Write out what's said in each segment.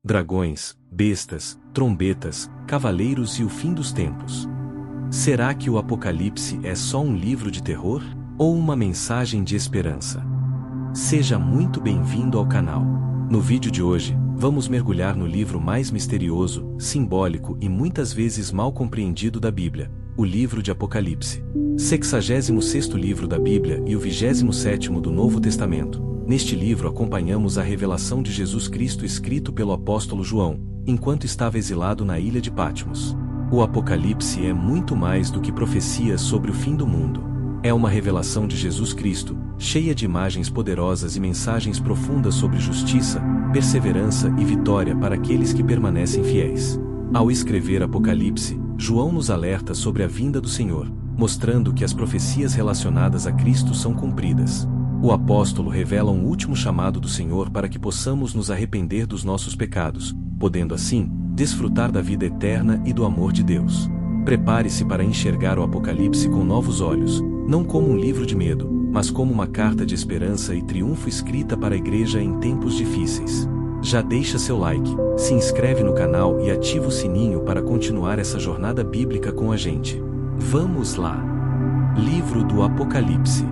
dragões, bestas, trombetas, cavaleiros e o fim dos tempos. Será que o Apocalipse é só um livro de terror? Ou uma mensagem de esperança? Seja muito bem-vindo ao canal. No vídeo de hoje, vamos mergulhar no livro mais misterioso, simbólico e muitas vezes mal compreendido da Bíblia, o livro de Apocalipse. 66º livro da Bíblia e o 27º do Novo Testamento. Neste livro acompanhamos a revelação de Jesus Cristo escrito pelo apóstolo João, enquanto estava exilado na ilha de Patmos. O Apocalipse é muito mais do que profecias sobre o fim do mundo. É uma revelação de Jesus Cristo, cheia de imagens poderosas e mensagens profundas sobre justiça, perseverança e vitória para aqueles que permanecem fiéis. Ao escrever Apocalipse, João nos alerta sobre a vinda do Senhor, mostrando que as profecias relacionadas a Cristo são cumpridas. O apóstolo revela um último chamado do Senhor para que possamos nos arrepender dos nossos pecados, podendo assim, desfrutar da vida eterna e do amor de Deus. Prepare-se para enxergar o Apocalipse com novos olhos, não como um livro de medo, mas como uma carta de esperança e triunfo escrita para a igreja em tempos difíceis. Já deixa seu like, se inscreve no canal e ativa o sininho para continuar essa jornada bíblica com a gente. Vamos lá! Livro do Apocalipse.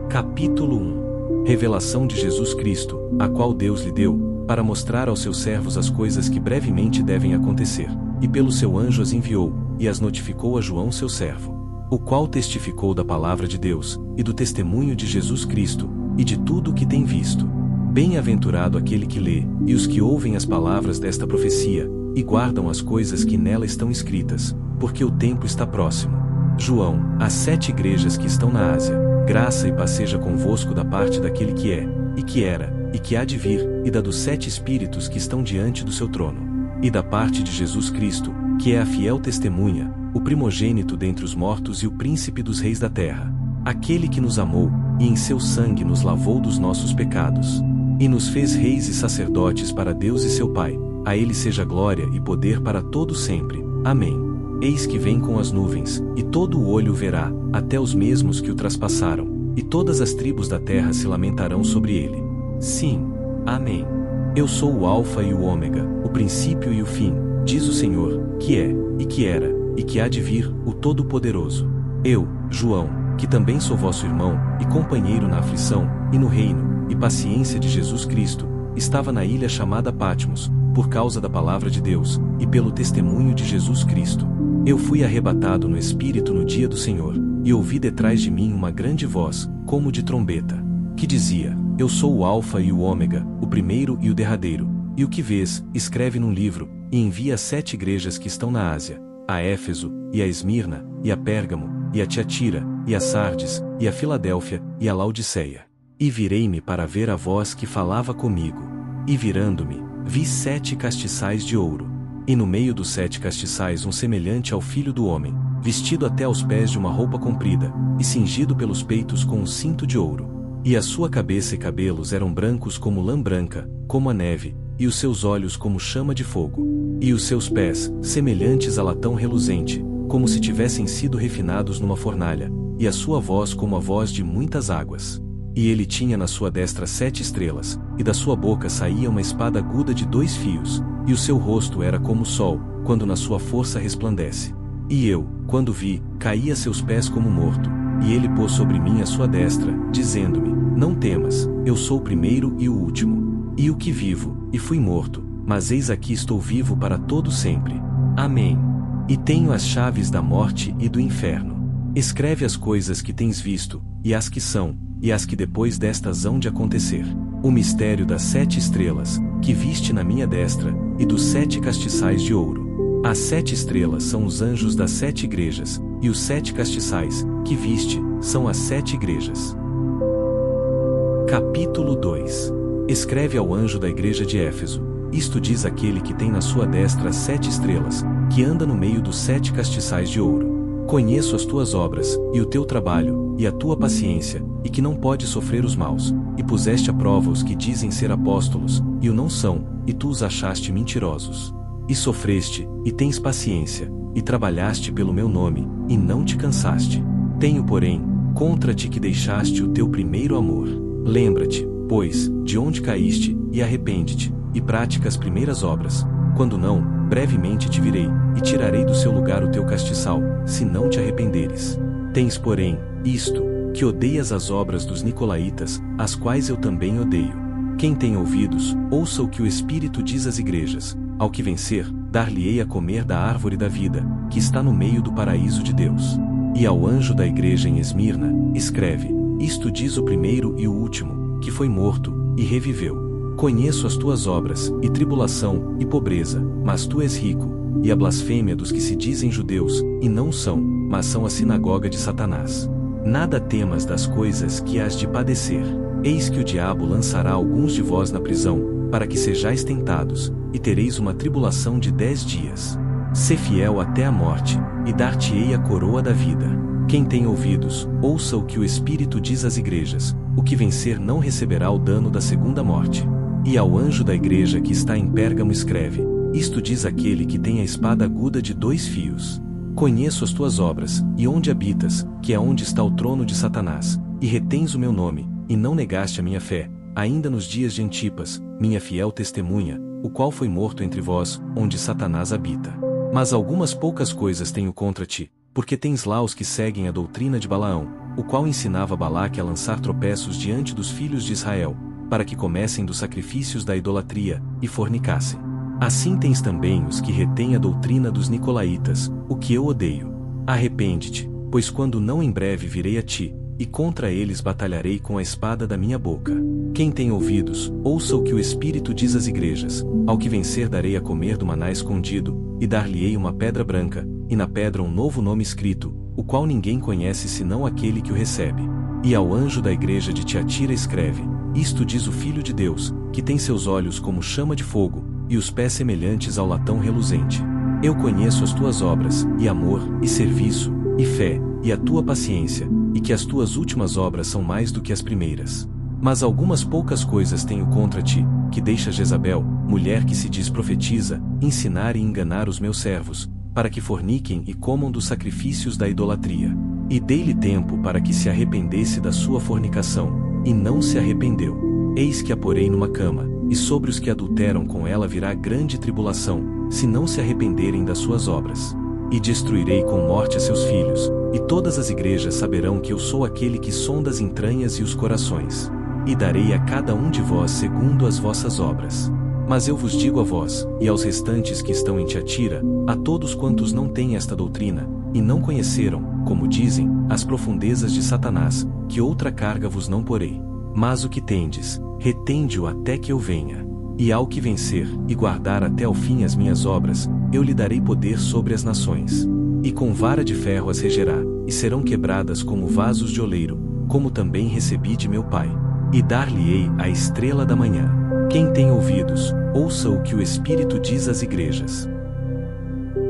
Capítulo 1. Revelação de Jesus Cristo, a qual Deus lhe deu, para mostrar aos seus servos as coisas que brevemente devem acontecer, e pelo seu anjo as enviou, e as notificou a João seu servo, o qual testificou da palavra de Deus, e do testemunho de Jesus Cristo, e de tudo o que tem visto. Bem-aventurado aquele que lê, e os que ouvem as palavras desta profecia, e guardam as coisas que nela estão escritas, porque o tempo está próximo. João, às 7 igrejas que estão na Ásia, graça e paz seja convosco da parte daquele que é, e que era, e que há de vir, e da dos 7 espíritos que estão diante do seu trono, e da parte de Jesus Cristo, que é a fiel testemunha, o primogênito dentre os mortos e o príncipe dos reis da terra, aquele que nos amou, e em seu sangue nos lavou dos nossos pecados, e nos fez reis e sacerdotes para Deus e seu Pai. A ele seja glória e poder para todo sempre. Amém. Eis que vem com as nuvens, e todo o olho o verá, até os mesmos que o traspassaram, e todas as tribos da terra se lamentarão sobre ele. Sim. Amém. Eu sou o Alfa e o Ômega, o princípio e o fim, diz o Senhor, que é, e que era, e que há de vir, o Todo-Poderoso. Eu, João, que também sou vosso irmão, e companheiro na aflição, e no reino, e paciência de Jesus Cristo, estava na ilha chamada Patmos, por causa da palavra de Deus, e pelo testemunho de Jesus Cristo. Eu fui arrebatado no Espírito no dia do Senhor, e ouvi detrás de mim uma grande voz, como de trombeta, que dizia: Eu sou o Alfa e o Ômega, o primeiro e o derradeiro, e o que vês, escreve num livro, e envia às 7 igrejas que estão na Ásia, a Éfeso, e a Esmirna, e a Pérgamo, e a Tiatira, e a Sardes, e a Filadélfia, e a Laodiceia. E virei-me para ver a voz que falava comigo. E virando-me, vi 7 castiçais de ouro. E no meio dos 7 castiçais um semelhante ao Filho do Homem, vestido até aos pés de uma roupa comprida, e cingido pelos peitos com um cinto de ouro. E a sua cabeça e cabelos eram brancos como lã branca, como a neve, e os seus olhos como chama de fogo. E os seus pés, semelhantes a latão reluzente, como se tivessem sido refinados numa fornalha, e a sua voz como a voz de muitas águas. E ele tinha na sua destra 7 estrelas, e da sua boca saía uma espada aguda de 2 fios, e o seu rosto era como o sol, quando na sua força resplandece. E eu, quando vi, caí a seus pés como morto, e ele pôs sobre mim a sua destra, dizendo-me: Não temas, eu sou o primeiro e o último, e o que vivo, e fui morto, mas eis aqui estou vivo para todo sempre. Amém. E tenho as chaves da morte e do inferno. Escreve as coisas que tens visto, e as que são, e as que depois destas hão de acontecer. O mistério das 7 estrelas, que viste na minha destra, e dos 7 castiçais de ouro. As 7 estrelas são os anjos das 7 igrejas, e os 7 castiçais, que viste, são as 7 igrejas. Capítulo 2. Escreve ao anjo da igreja de Éfeso: Isto diz aquele que tem na sua destra as 7 estrelas, que anda no meio dos 7 castiçais de ouro. Conheço as tuas obras, e o teu trabalho, e a tua paciência, e que não podes sofrer os maus, e puseste à prova os que dizem ser apóstolos, e o não são, e tu os achaste mentirosos. E sofreste, e tens paciência, e trabalhaste pelo meu nome, e não te cansaste. Tenho, porém, contra ti que deixaste o teu primeiro amor. Lembra-te, pois, de onde caíste, e arrepende-te, e pratica as primeiras obras. Quando não, brevemente te virei, e tirarei do seu lugar o teu castiçal, se não te arrependeres. Tens, porém, isto, que odeias as obras dos nicolaítas, as quais eu também odeio. Quem tem ouvidos, ouça o que o Espírito diz às igrejas. Ao que vencer, dar-lhe-ei a comer da árvore da vida, que está no meio do paraíso de Deus. E ao anjo da igreja em Esmirna, escreve: isto diz o primeiro e o último, que foi morto, e reviveu. Conheço as tuas obras, e tribulação, e pobreza, mas tu és rico, e a blasfêmia dos que se dizem judeus, e não são, mas são a sinagoga de Satanás. Nada temas das coisas que hás de padecer. Eis que o diabo lançará alguns de vós na prisão, para que sejais tentados, e tereis uma tribulação de 10 dias. Sê fiel até a morte, e dar-te-ei a coroa da vida. Quem tem ouvidos, ouça o que o Espírito diz às igrejas. O que vencer não receberá o dano da segunda morte. E ao anjo da igreja que está em Pérgamo escreve: isto diz aquele que tem a espada aguda de 2 fios. Conheço as tuas obras, e onde habitas, que é onde está o trono de Satanás, e retens o meu nome, e não negaste a minha fé, ainda nos dias de Antipas, minha fiel testemunha, o qual foi morto entre vós, onde Satanás habita. Mas algumas poucas coisas tenho contra ti, porque tens lá os que seguem a doutrina de Balaão, o qual ensinava Balaque a lançar tropeços diante dos filhos de Israel, para que comessem dos sacrifícios da idolatria, e fornicassem. Assim tens também os que retêm a doutrina dos nicolaítas, o que eu odeio. Arrepende-te, pois quando não em breve virei a ti, e contra eles batalharei com a espada da minha boca. Quem tem ouvidos, ouça o que o Espírito diz às igrejas. Ao que vencer darei a comer do maná escondido, e dar-lhe-ei uma pedra branca, e na pedra um novo nome escrito, o qual ninguém conhece senão aquele que o recebe. E ao anjo da igreja de Tiatira escreve: isto diz o Filho de Deus, que tem seus olhos como chama de fogo, e os pés semelhantes ao latão reluzente. Eu conheço as tuas obras, e amor, e serviço, e fé, e a tua paciência, e que as tuas últimas obras são mais do que as primeiras. Mas algumas poucas coisas tenho contra ti, que deixa Jezabel, mulher que se diz profetiza, ensinar e enganar os meus servos, para que forniquem e comam dos sacrifícios da idolatria. E dei-lhe tempo para que se arrependesse da sua fornicação, e não se arrependeu. Eis que a porei numa cama, e sobre os que adulteram com ela virá grande tribulação, se não se arrependerem das suas obras. E destruirei com morte a seus filhos, e todas as igrejas saberão que eu sou aquele que sonda as entranhas e os corações. E darei a cada um de vós segundo as vossas obras. Mas eu vos digo a vós, e aos restantes que estão em Tiatira, a todos quantos não têm esta doutrina, e não conheceram, como dizem, as profundezas de Satanás, que outra carga vos não porei. Mas o que tendes, retende-o até que eu venha. E ao que vencer, e guardar até ao fim as minhas obras, eu lhe darei poder sobre as nações. E com vara de ferro as regerá, e serão quebradas como vasos de oleiro, como também recebi de meu Pai. E dar-lhe-ei a estrela da manhã. Quem tem ouvidos, ouça o que o Espírito diz às igrejas.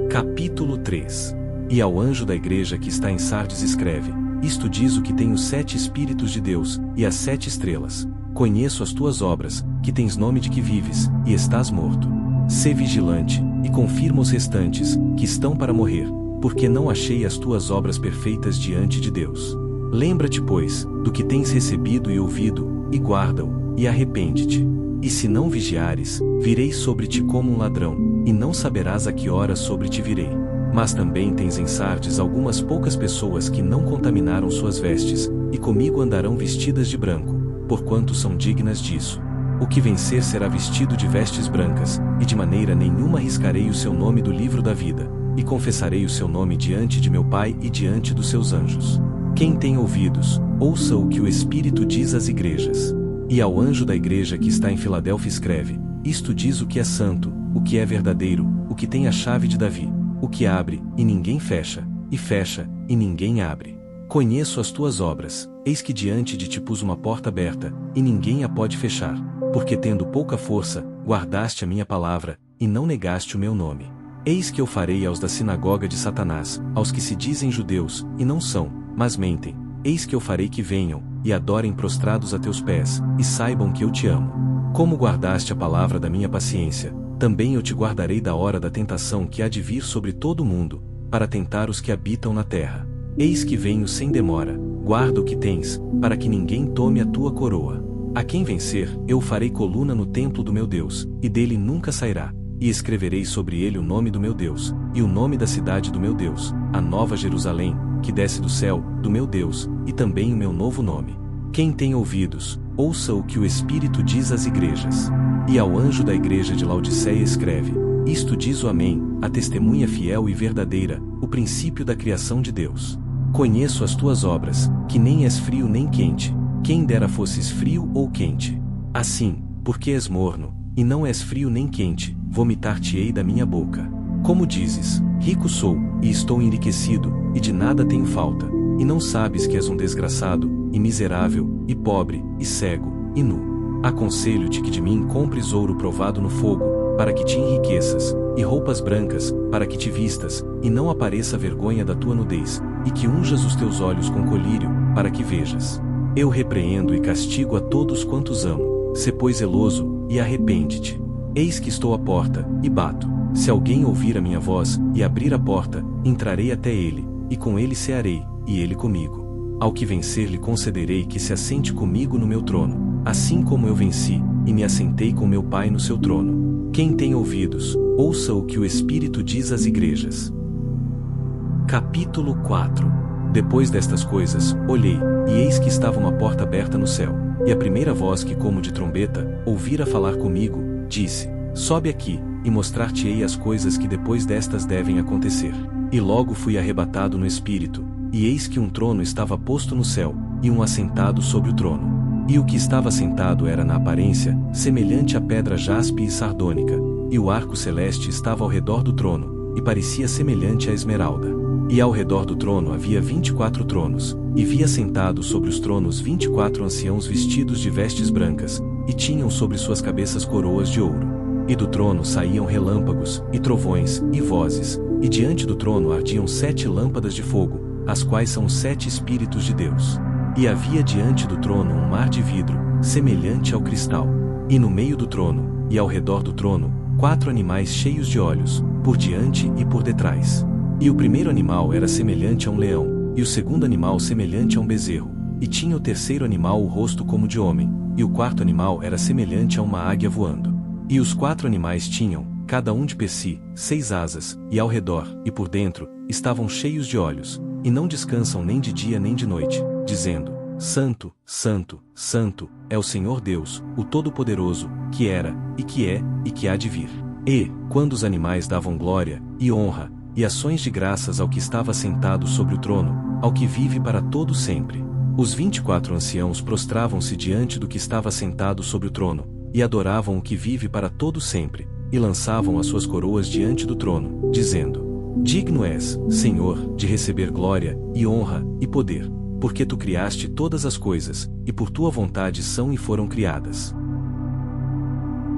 Capítulo 3. E ao anjo da igreja que está em Sardes escreve: isto diz o que tem os 7 Espíritos de Deus, e as 7 estrelas. Conheço as tuas obras, que tens nome de que vives, e estás morto. Sê vigilante, e confirma os restantes, que estão para morrer, porque não achei as tuas obras perfeitas diante de Deus. Lembra-te, pois, do que tens recebido e ouvido, e guarda-o, e arrepende-te. E se não vigiares, virei sobre ti como um ladrão, e não saberás a que hora sobre ti virei. Mas também tens em Sardes algumas poucas pessoas que não contaminaram suas vestes, e comigo andarão vestidas de branco, porquanto são dignas disso. O que vencer será vestido de vestes brancas, e de maneira nenhuma riscarei o seu nome do livro da vida, e confessarei o seu nome diante de meu Pai e diante dos seus anjos. Quem tem ouvidos, ouça o que o Espírito diz às igrejas. E ao anjo da igreja que está em Filadélfia escreve: isto diz o que é santo, o que é verdadeiro, o que tem a chave de Davi, o que abre, e ninguém fecha, e fecha, e ninguém abre. Conheço as tuas obras, eis que diante de ti pus uma porta aberta, e ninguém a pode fechar, porque tendo pouca força, guardaste a minha palavra, e não negaste o meu nome. Eis que eu farei aos da sinagoga de Satanás, aos que se dizem judeus, e não são, mas mentem, eis que eu farei que venham, e adorem prostrados a teus pés, e saibam que eu te amo. Como guardaste a palavra da minha paciência, também eu te guardarei da hora da tentação que há de vir sobre todo o mundo, para tentar os que habitam na terra. Eis que venho sem demora, guarda o que tens, para que ninguém tome a tua coroa. A quem vencer, eu farei coluna no templo do meu Deus, e dele nunca sairá. E escreverei sobre ele o nome do meu Deus, e o nome da cidade do meu Deus, a nova Jerusalém, que desce do céu, do meu Deus, e também o meu novo nome. Quem tem ouvidos, ouça o que o Espírito diz às igrejas. E ao anjo da igreja de Laodiceia escreve: Isto diz o Amém, a testemunha fiel e verdadeira, o princípio da criação de Deus. Conheço as tuas obras, que nem és frio nem quente. Quem dera fosses frio ou quente. Assim, porque és morno, e não és frio nem quente, vomitar-te-ei da minha boca. Como dizes, rico sou, e estou enriquecido, e de nada tenho falta, e não sabes que és um desgraçado, e miserável, e pobre, e cego, e nu. Aconselho-te que de mim compres ouro provado no fogo, para que te enriqueças, e roupas brancas, para que te vistas, e não apareça a vergonha da tua nudez, e que unjas os teus olhos com colírio, para que vejas. Eu repreendo e castigo a todos quantos amo. Sê pois zeloso, e arrepende-te. Eis que estou à porta, e bato. Se alguém ouvir a minha voz, e abrir a porta, entrarei até ele, e com ele cearei, e ele comigo. Ao que vencer lhe concederei que se assente comigo no meu trono, assim como eu venci, e me assentei com meu Pai no seu trono. Quem tem ouvidos, ouça o que o Espírito diz às igrejas. Capítulo 4. Depois destas coisas, olhei, e eis que estava uma porta aberta no céu, e a primeira voz que como de trombeta, ouvira falar comigo, disse: Sobe aqui, e mostrar-te-ei as coisas que depois destas devem acontecer. E logo fui arrebatado no Espírito, e eis que um trono estava posto no céu, e um assentado sobre o trono. E o que estava sentado era na aparência, semelhante à pedra jaspe e sardônica, e o arco celeste estava ao redor do trono, e parecia semelhante à esmeralda. E ao redor do trono havia 24 tronos, e via sentados sobre os tronos 24 anciãos vestidos de vestes brancas, e tinham sobre suas cabeças coroas de ouro. E do trono saíam relâmpagos, e trovões, e vozes, e diante do trono ardiam 7 lâmpadas de fogo, as quais são os 7 Espíritos de Deus. E havia diante do trono um mar de vidro, semelhante ao cristal. E no meio do trono, e ao redor do trono, 4 animais cheios de olhos, por diante e por detrás. E o primeiro animal era semelhante a um leão, e o segundo animal semelhante a um bezerro, e tinha o terceiro animal o rosto como de homem, e o quarto animal era semelhante a uma águia voando. E os 4 animais tinham, cada um de per si, 6 asas, e ao redor, e por dentro, estavam cheios de olhos, e não descansam nem de dia nem de noite, dizendo: Santo, Santo, Santo, é o Senhor Deus, o Todo-Poderoso, que era, e que é, e que há de vir. E, quando os animais davam glória, e honra, e ações de graças ao que estava sentado sobre o trono, ao que vive para todo sempre, os 24 anciãos prostravam-se diante do que estava sentado sobre o trono, e adoravam o que vive para todo sempre, e lançavam as suas coroas diante do trono, dizendo: Digno és, Senhor, de receber glória, e honra, e poder, porque tu criaste todas as coisas, e por tua vontade são e foram criadas.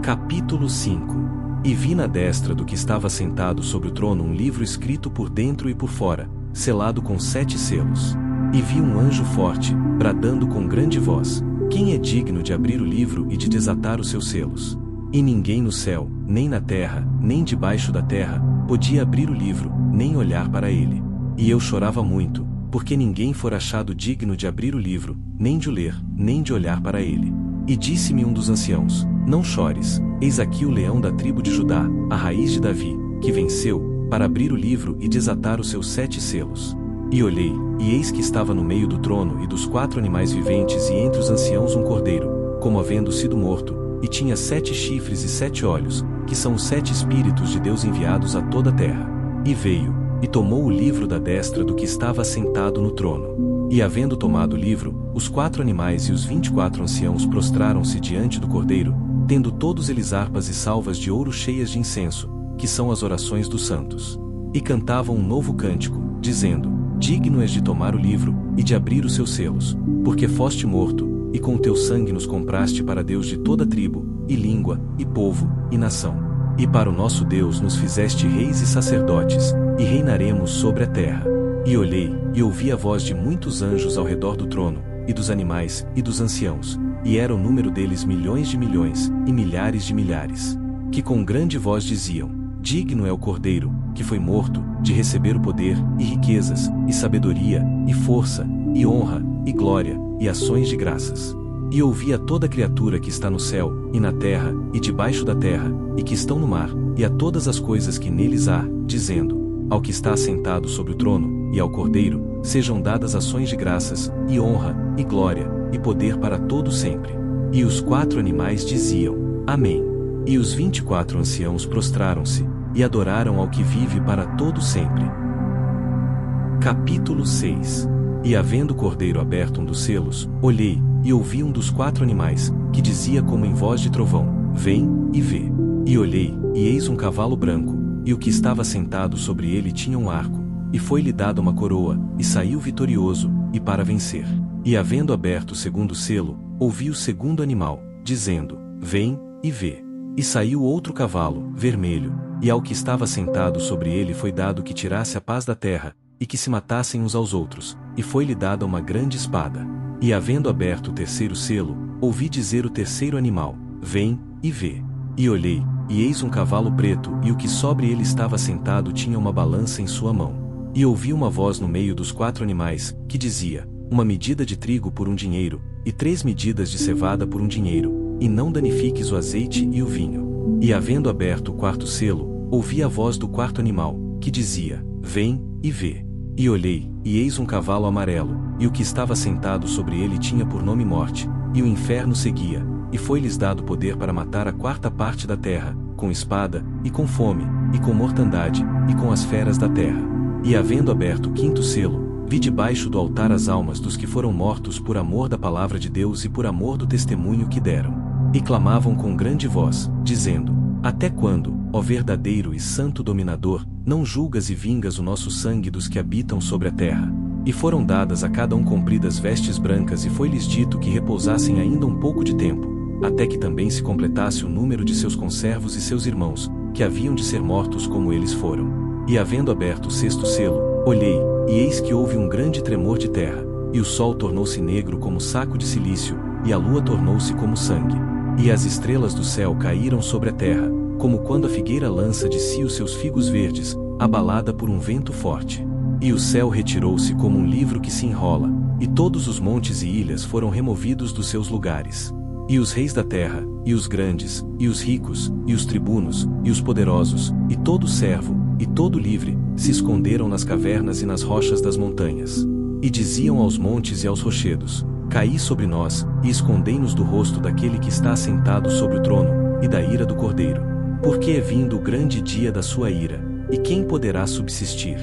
Capítulo 5. E vi na destra do que estava sentado sobre o trono um livro escrito por dentro e por fora, selado com 7 selos. E vi um anjo forte, bradando com grande voz: Quem é digno de abrir o livro e de desatar os seus selos? E ninguém no céu, nem na terra, nem debaixo da terra, podia abrir o livro, nem olhar para ele. E eu chorava muito, porque ninguém fora achado digno de abrir o livro, nem de o ler, nem de olhar para ele. E disse-me um dos anciãos: Não chores, eis aqui o leão da tribo de Judá, a raiz de Davi, que venceu, para abrir o livro e desatar os seus 7 selos. E olhei, e eis que estava no meio do trono e dos 4 animais viventes e entre os anciãos um cordeiro, como havendo sido morto, e tinha 7 chifres e 7 olhos, que são os 7 Espíritos de Deus enviados a toda a terra. E veio, e tomou o livro da destra do que estava sentado no trono. E havendo tomado o livro, os 4 animais e os 24 anciãos prostraram-se diante do cordeiro, tendo todos eles harpas e salvas de ouro cheias de incenso, que são as orações dos santos. E cantavam um novo cântico, dizendo: Digno és de tomar o livro, e de abrir os seus selos, porque foste morto, e com teu sangue nos compraste para Deus de toda tribo, e língua, e povo, e nação. E para o nosso Deus nos fizeste reis e sacerdotes, e reinaremos sobre a terra. E olhei, e ouvi a voz de muitos anjos ao redor do trono, e dos animais, e dos anciãos, e era o número deles milhões de milhões, e milhares de milhares, que com grande voz diziam: Digno é o Cordeiro, que foi morto, de receber o poder, e riquezas, e sabedoria, e força, e honra, e glória, e ações de graças. E ouvi a toda criatura que está no céu, e na terra, e debaixo da terra, e que estão no mar, e a todas as coisas que neles há, dizendo: ao que está assentado sobre o trono, e ao Cordeiro, sejam dadas ações de graças, e honra, e glória, e poder para todo sempre. E os 4 animais diziam: Amém. E os 24 anciãos prostraram-se, e adoraram ao que vive para todo sempre. Capítulo 6. E havendo o Cordeiro aberto um dos selos, olhei, e ouvi um dos 4 animais, que dizia como em voz de trovão: Vem, e vê. E olhei, e eis um cavalo branco, e o que estava sentado sobre ele tinha um arco, e foi-lhe dada uma coroa, e saiu vitorioso, e para vencer. E havendo aberto o segundo selo, ouvi o segundo animal, dizendo: Vem, e vê. E saiu outro cavalo, vermelho, e ao que estava sentado sobre ele foi dado que tirasse a paz da terra, e que se matassem uns aos outros, e foi-lhe dada uma grande espada. E havendo aberto o terceiro selo, ouvi dizer o terceiro animal: Vem, e vê. E olhei, e eis um cavalo preto, e o que sobre ele estava sentado tinha uma balança em sua mão. E ouvi uma voz no meio dos 4 animais, que dizia: uma medida de trigo por 1 dinheiro, e 3 medidas de cevada por 1 dinheiro, e não danifiques o azeite e o vinho. E havendo aberto o 4º selo, ouvi a voz do 4º animal, que dizia: Vem, e vê. E olhei, e eis um cavalo amarelo, e o que estava sentado sobre ele tinha por nome Morte, e o inferno seguia, e foi-lhes dado poder para matar a 4ª parte da terra, com espada, e com fome, e com mortandade, e com as feras da terra. E havendo aberto o 5º selo, vi debaixo do altar as almas dos que foram mortos por amor da palavra de Deus e por amor do testemunho que deram. E clamavam com grande voz, dizendo: Até quando, ó verdadeiro e santo dominador, não julgas e vingas o nosso sangue dos que habitam sobre a terra? E foram dadas a cada um compridas vestes brancas, e foi-lhes dito que repousassem ainda um pouco de tempo, até que também se completasse o número de seus conservos e seus irmãos, que haviam de ser mortos como eles foram. E havendo aberto o 6º selo, olhei, e eis que houve um grande tremor de terra, e o sol tornou-se negro como saco de cilício, e a lua tornou-se como sangue. E as estrelas do céu caíram sobre a terra, como quando a figueira lança de si os seus figos verdes, abalada por um vento forte. E o céu retirou-se como um livro que se enrola, e todos os montes e ilhas foram removidos dos seus lugares. E os reis da terra, e os grandes, e os ricos, e os tribunos, e os poderosos, e todo servo, e todo livre, se esconderam nas cavernas e nas rochas das montanhas. E diziam aos montes e aos rochedos: Caí sobre nós, e escondei-nos do rosto daquele que está assentado sobre o trono, e da ira do Cordeiro. Porque é vindo o grande dia da sua ira, e quem poderá subsistir?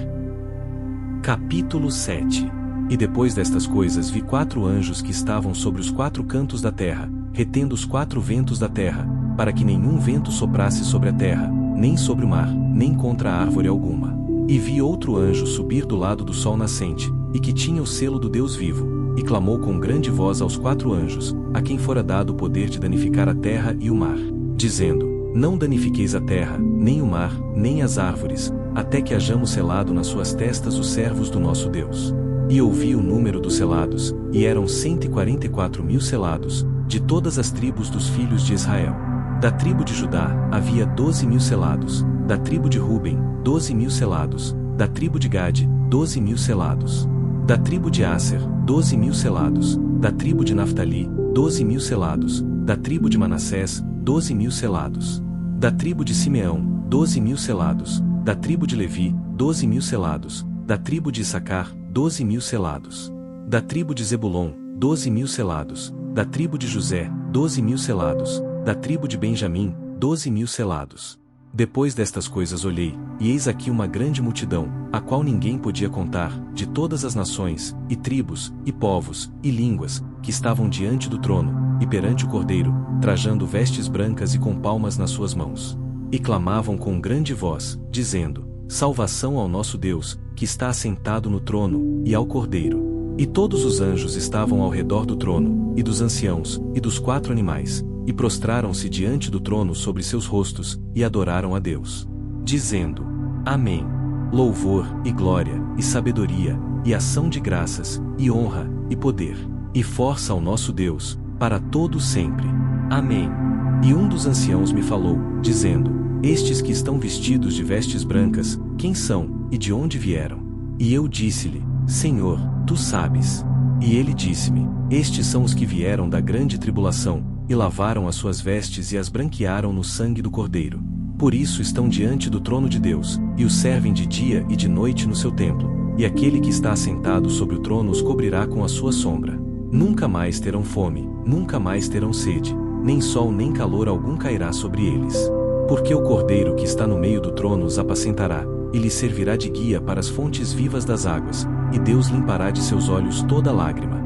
Capítulo 7. E depois destas coisas vi 4 anjos que estavam sobre os 4 cantos da terra, retendo os 4 ventos da terra, para que nenhum vento soprasse sobre a terra, nem sobre o mar, nem contra árvore alguma. E vi outro anjo subir do lado do sol nascente, e que tinha o selo do Deus vivo, e clamou com grande voz aos 4 anjos, a quem fora dado o poder de danificar a terra e o mar, dizendo: Não danifiqueis a terra, nem o mar, nem as árvores, até que hajamos selado nas suas testas os servos do nosso Deus. E ouvi o número dos selados, e eram 144.000 selados, de todas as tribos dos filhos de Israel. Da tribo de Judá havia 12.000 selados, da tribo de Ruben, 12.000 selados, da tribo de Gade, 12.000 selados, da tribo de Asser, 12.000 selados, da tribo de Naftali, 12.000 selados, da tribo de Manassés, 12.000 selados, da tribo de Simeão, 12.000 selados, da tribo de Levi, 12.000 selados, da tribo de Issacar, 12.000 selados, da tribo de Zebulon, 12.000 selados, da tribo de José, 12.000 selados, da tribo de Benjamim, 12.000 selados. Depois destas coisas olhei, e eis aqui uma grande multidão, a qual ninguém podia contar, de todas as nações, e tribos, e povos, e línguas, que estavam diante do trono, e perante o Cordeiro, trajando vestes brancas e com palmas nas suas mãos. E clamavam com grande voz, dizendo: Salvação ao nosso Deus, que está assentado no trono, e ao Cordeiro. E todos os anjos estavam ao redor do trono, e dos anciãos, e dos 4 animais, e prostraram-se diante do trono sobre seus rostos, e adoraram a Deus, dizendo: Amém. Louvor, e glória, e sabedoria, e ação de graças, e honra, e poder, e força ao nosso Deus, para todo sempre. Amém. E um dos anciãos me falou, dizendo: Estes que estão vestidos de vestes brancas, quem são, e de onde vieram? E eu disse-lhe: Senhor, tu sabes. E ele disse-me: Estes são os que vieram da grande tribulação, e lavaram as suas vestes e as branquearam no sangue do Cordeiro. Por isso estão diante do trono de Deus, e o servem de dia e de noite no seu templo, e aquele que está assentado sobre o trono os cobrirá com a sua sombra. Nunca mais terão fome, nunca mais terão sede, nem sol nem calor algum cairá sobre eles. Porque o Cordeiro que está no meio do trono os apacentará, e lhes servirá de guia para as fontes vivas das águas, e Deus limpará de seus olhos toda lágrima.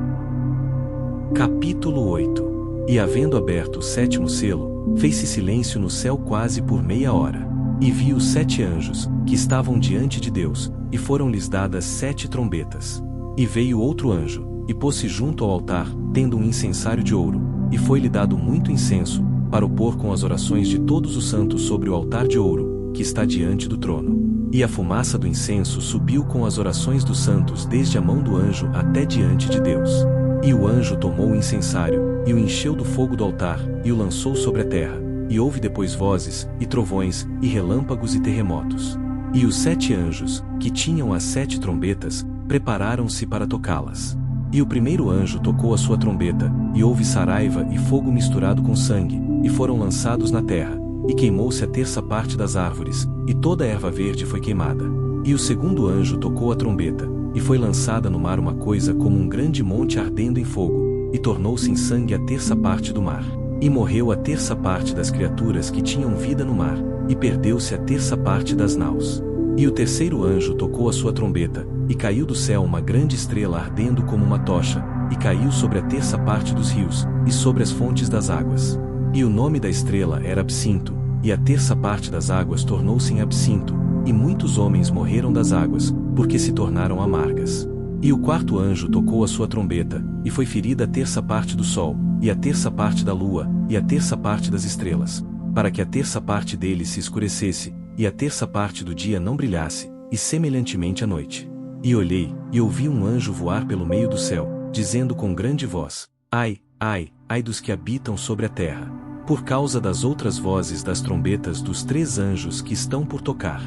Capítulo 8. E havendo aberto o 7º selo, fez-se silêncio no céu quase por meia hora. E vi os 7 anjos, que estavam diante de Deus, e foram-lhes dadas 7 trombetas. E veio outro anjo, e pôs-se junto ao altar, tendo um incensário de ouro, e foi-lhe dado muito incenso, para o pôr com as orações de todos os santos sobre o altar de ouro, que está diante do trono. E a fumaça do incenso subiu com as orações dos santos desde a mão do anjo até diante de Deus. E o anjo tomou o incensário, e o encheu do fogo do altar, e o lançou sobre a terra, e houve depois vozes, e trovões, e relâmpagos e terremotos. E os 7 anjos, que tinham as 7 trombetas, prepararam-se para tocá-las. E o primeiro anjo tocou a sua trombeta, e houve saraiva e fogo misturado com sangue, e foram lançados na terra, e queimou-se a 1/3 parte das árvores, e toda a erva verde foi queimada. E o segundo anjo tocou a trombeta, e foi lançada no mar uma coisa como um grande monte ardendo em fogo, e tornou-se em sangue a 1/3 parte do mar. E morreu a 1/3 parte das criaturas que tinham vida no mar, e perdeu-se a 1/3 parte das naus. E o terceiro anjo tocou a sua trombeta, e caiu do céu uma grande estrela ardendo como uma tocha, e caiu sobre a 1/3 parte dos rios, e sobre as fontes das águas. E o nome da estrela era Absinto, e a 1/3 parte das águas tornou-se em absinto, e muitos homens morreram das águas, porque se tornaram amargas. E o quarto anjo tocou a sua trombeta, e foi ferida a 1/3 parte do sol, e a 1/3 parte da lua, e a 1/3 parte das estrelas, para que a 1/3 parte deles se escurecesse, e a 1/3 parte do dia não brilhasse, e semelhantemente à noite. E olhei, e ouvi um anjo voar pelo meio do céu, dizendo com grande voz: Ai, ai, ai dos que habitam sobre a terra, por causa das outras vozes das trombetas dos 3 anjos que estão por tocar.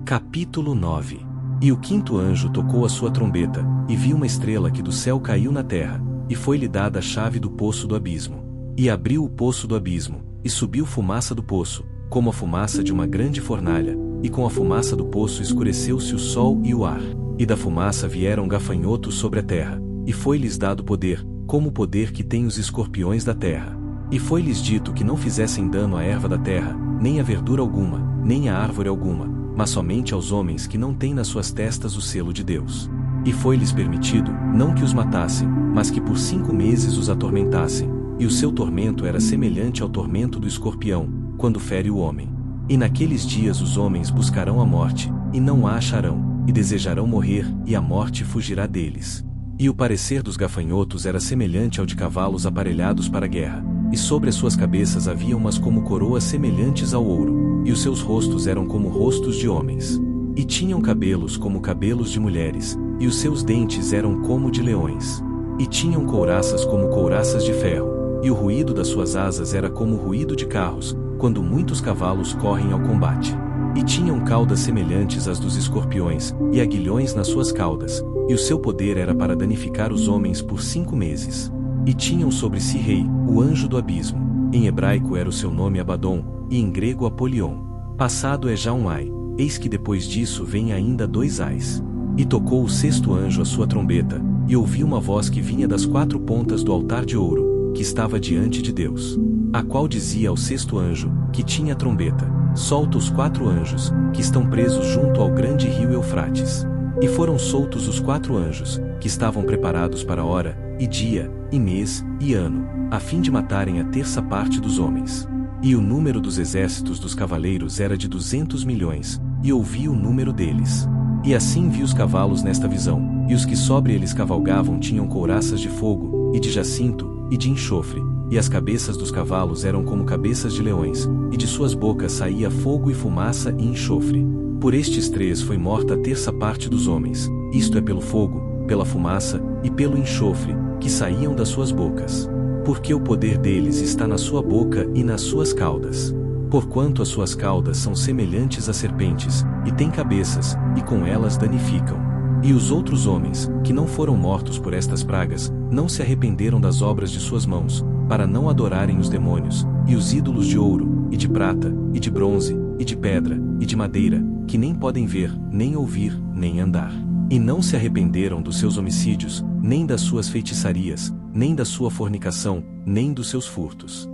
Capítulo 9. E o quinto anjo tocou a sua trombeta, e vi uma estrela que do céu caiu na terra, e foi-lhe dada a chave do poço do abismo. E abriu o poço do abismo, e subiu fumaça do poço, como a fumaça de uma grande fornalha, e com a fumaça do poço escureceu-se o sol e o ar. E da fumaça vieram gafanhotos sobre a terra, e foi-lhes dado poder, como o poder que tem os escorpiões da terra. E foi-lhes dito que não fizessem dano à erva da terra, nem a verdura alguma, nem a árvore alguma, mas somente aos homens que não têm nas suas testas o selo de Deus. E foi-lhes permitido, não que os matassem, mas que por 5 meses os atormentassem, e o seu tormento era semelhante ao tormento do escorpião, quando fere o homem. E naqueles dias os homens buscarão a morte, e não a acharão, e desejarão morrer, e a morte fugirá deles. E o parecer dos gafanhotos era semelhante ao de cavalos aparelhados para a guerra, e sobre as suas cabeças havia umas como coroas semelhantes ao ouro, e os seus rostos eram como rostos de homens. E tinham cabelos como cabelos de mulheres, e os seus dentes eram como de leões. E tinham couraças como couraças de ferro, e o ruído das suas asas era como o ruído de carros, quando muitos cavalos correm ao combate. E tinham caudas semelhantes às dos escorpiões, e aguilhões nas suas caudas, e o seu poder era para danificar os homens por 5 meses. E tinham sobre si rei, o anjo do abismo. Em hebraico era o seu nome Abaddon, e em grego Apolion. Passado é já um ai, eis que depois disso vem ainda 2 ais. E tocou o 6º anjo a sua trombeta, e ouvi uma voz que vinha das 4 pontas do altar de ouro, que estava diante de Deus, a qual dizia ao 6º anjo, que tinha a trombeta: solta os 4 anjos, que estão presos junto ao grande rio Eufrates. E foram soltos os 4 anjos, que estavam preparados para hora, e dia, e mês, e ano, a fim de matarem a 1/3 parte dos homens. E o número dos exércitos dos cavaleiros era de 200 milhões, e ouvi o número deles. E assim vi os cavalos nesta visão, e os que sobre eles cavalgavam tinham couraças de fogo, e de jacinto, e de enxofre, e as cabeças dos cavalos eram como cabeças de leões, e de suas bocas saía fogo e fumaça e enxofre. Por estes 3 foi morta a 1/3 parte dos homens, isto é pelo fogo, pela fumaça, e pelo enxofre, que saíam das suas bocas. Porque o poder deles está na sua boca e nas suas caudas. Porquanto as suas caudas são semelhantes a serpentes, e têm cabeças, e com elas danificam. E os outros homens, que não foram mortos por estas pragas, não se arrependeram das obras de suas mãos, para não adorarem os demônios, e os ídolos de ouro, e de prata, e de bronze, e de pedra, e de madeira, que nem podem ver, nem ouvir, nem andar. E não se arrependeram dos seus homicídios, nem das suas feitiçarias, nem da sua fornicação, nem dos seus furtos.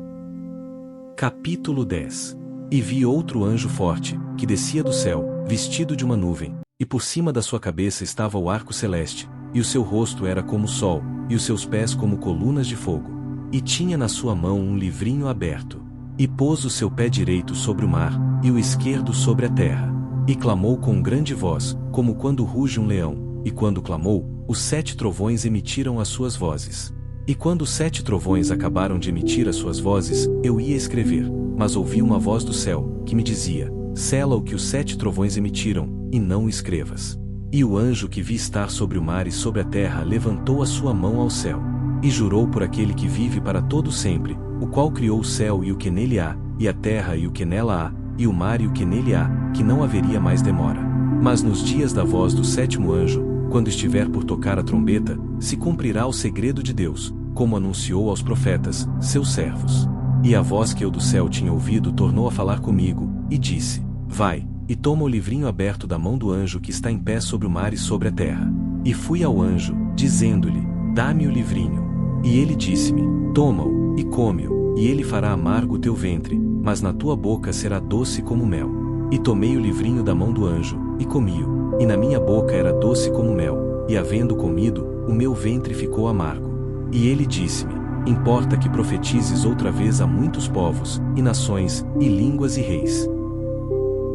Capítulo 10. E vi outro anjo forte, que descia do céu, vestido de uma nuvem, e por cima da sua cabeça estava o arco celeste, e o seu rosto era como o sol, e os seus pés como colunas de fogo. E tinha na sua mão um livrinho aberto. E pôs o seu pé direito sobre o mar, e o esquerdo sobre a terra. E clamou com grande voz, como quando ruge um leão, e quando clamou, os 7 trovões emitiram as suas vozes. E quando os 7 trovões acabaram de emitir as suas vozes, eu ia escrever, mas ouvi uma voz do céu, que me dizia: sela o que os 7 trovões emitiram, e não o escrevas. E o anjo que vi estar sobre o mar e sobre a terra levantou a sua mão ao céu, e jurou por aquele que vive para todo sempre, o qual criou o céu e o que nele há, e a terra e o que nela há, e o mar e o que nele há, que não haveria mais demora. Mas nos dias da voz do 7º anjo, quando estiver por tocar a trombeta, se cumprirá o segredo de Deus, como anunciou aos profetas, seus servos. E a voz que eu do céu tinha ouvido tornou a falar comigo, e disse: vai, e toma o livrinho aberto da mão do anjo que está em pé sobre o mar e sobre a terra. E fui ao anjo, dizendo-lhe: dá-me o livrinho. E ele disse-me: toma-o, e come-o, e ele fará amargo o teu ventre, mas na tua boca será doce como mel. E tomei o livrinho da mão do anjo, e comi-o, e na minha boca era doce como mel, e havendo comido, o meu ventre ficou amargo. E ele disse-me: importa que profetizes outra vez a muitos povos, e nações, e línguas e reis.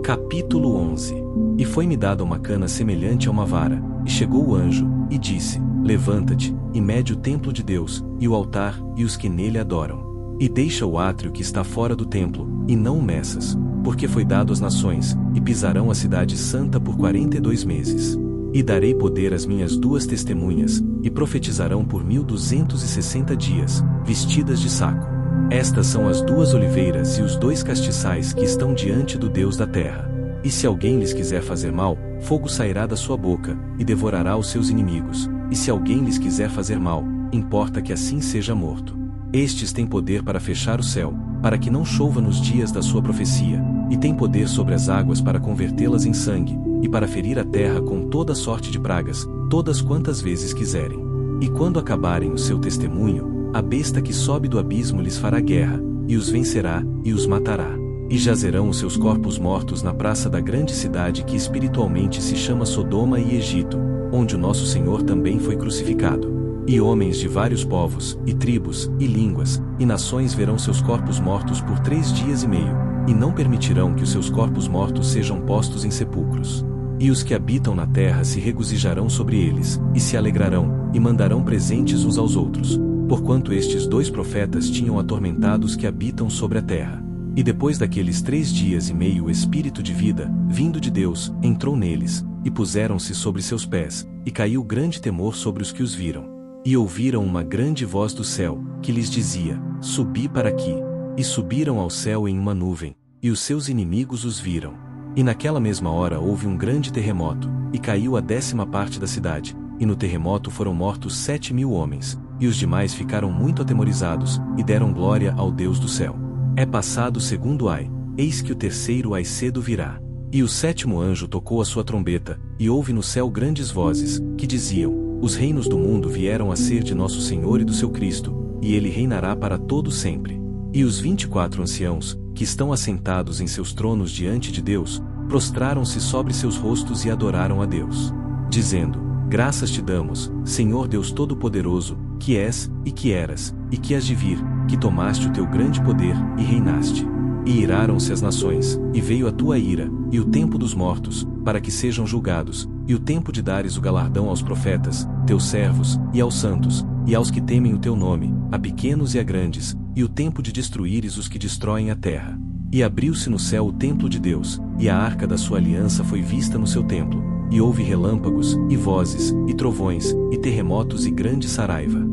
Capítulo 11. E foi-me dada uma cana semelhante a uma vara, e chegou o anjo, e disse: levanta-te, e mede o templo de Deus, e o altar, e os que nele adoram. E deixa o átrio que está fora do templo, e não o meças, porque foi dado às nações, e pisarão a cidade santa por 42 meses. E darei poder às minhas 2 testemunhas, e profetizarão por 1260 dias, vestidas de saco. Estas são as 2 oliveiras e os 2 castiçais que estão diante do Deus da terra. E se alguém lhes quiser fazer mal, fogo sairá da sua boca, e devorará os seus inimigos. E se alguém lhes quiser fazer mal, importa que assim seja morto. Estes têm poder para fechar o céu, para que não chova nos dias da sua profecia, e têm poder sobre as águas para convertê-las em sangue, e para ferir a terra com toda sorte de pragas, todas quantas vezes quiserem. E quando acabarem o seu testemunho, a besta que sobe do abismo lhes fará guerra, e os vencerá, e os matará. E jazerão os seus corpos mortos na praça da grande cidade que espiritualmente se chama Sodoma e Egito, onde o nosso Senhor também foi crucificado. E homens de vários povos, e tribos, e línguas, e nações verão seus corpos mortos por 3 dias e meio, e não permitirão que os seus corpos mortos sejam postos em sepulcros. E os que habitam na terra se regozijarão sobre eles, e se alegrarão, e mandarão presentes uns aos outros, porquanto estes 2 profetas tinham atormentado os que habitam sobre a terra. E depois daqueles 3 dias e meio o Espírito de vida, vindo de Deus, entrou neles, e puseram-se sobre seus pés, e caiu grande temor sobre os que os viram. E ouviram uma grande voz do céu, que lhes dizia: subi para aqui. E subiram ao céu em uma nuvem, e os seus inimigos os viram. E naquela mesma hora houve um grande terremoto, e caiu a 10ª parte da cidade, e no terremoto foram mortos 7.000 homens, e os demais ficaram muito atemorizados, e deram glória ao Deus do céu. É passado o 2º ai, eis que o 3º ai cedo virá. E o 7º anjo tocou a sua trombeta, e houve no céu grandes vozes, que diziam: os reinos do mundo vieram a ser de nosso Senhor e do seu Cristo, e ele reinará para todo sempre. E os 24 anciãos, que estão assentados em seus tronos diante de Deus, prostraram-se sobre seus rostos e adoraram a Deus, dizendo: graças te damos, Senhor Deus Todo-Poderoso, que és, e que eras, e que has de vir, que tomaste o teu grande poder, e reinaste. E iraram-se as nações, e veio a tua ira, e o tempo dos mortos, para que sejam julgados, e o tempo de dares o galardão aos profetas, teus servos, e aos santos, e aos que temem o teu nome, a pequenos e a grandes, e o tempo de destruíres os que destroem a terra. E abriu-se no céu o templo de Deus, e a arca da sua aliança foi vista no seu templo, e houve relâmpagos, e vozes, e trovões, e terremotos e grande saraiva.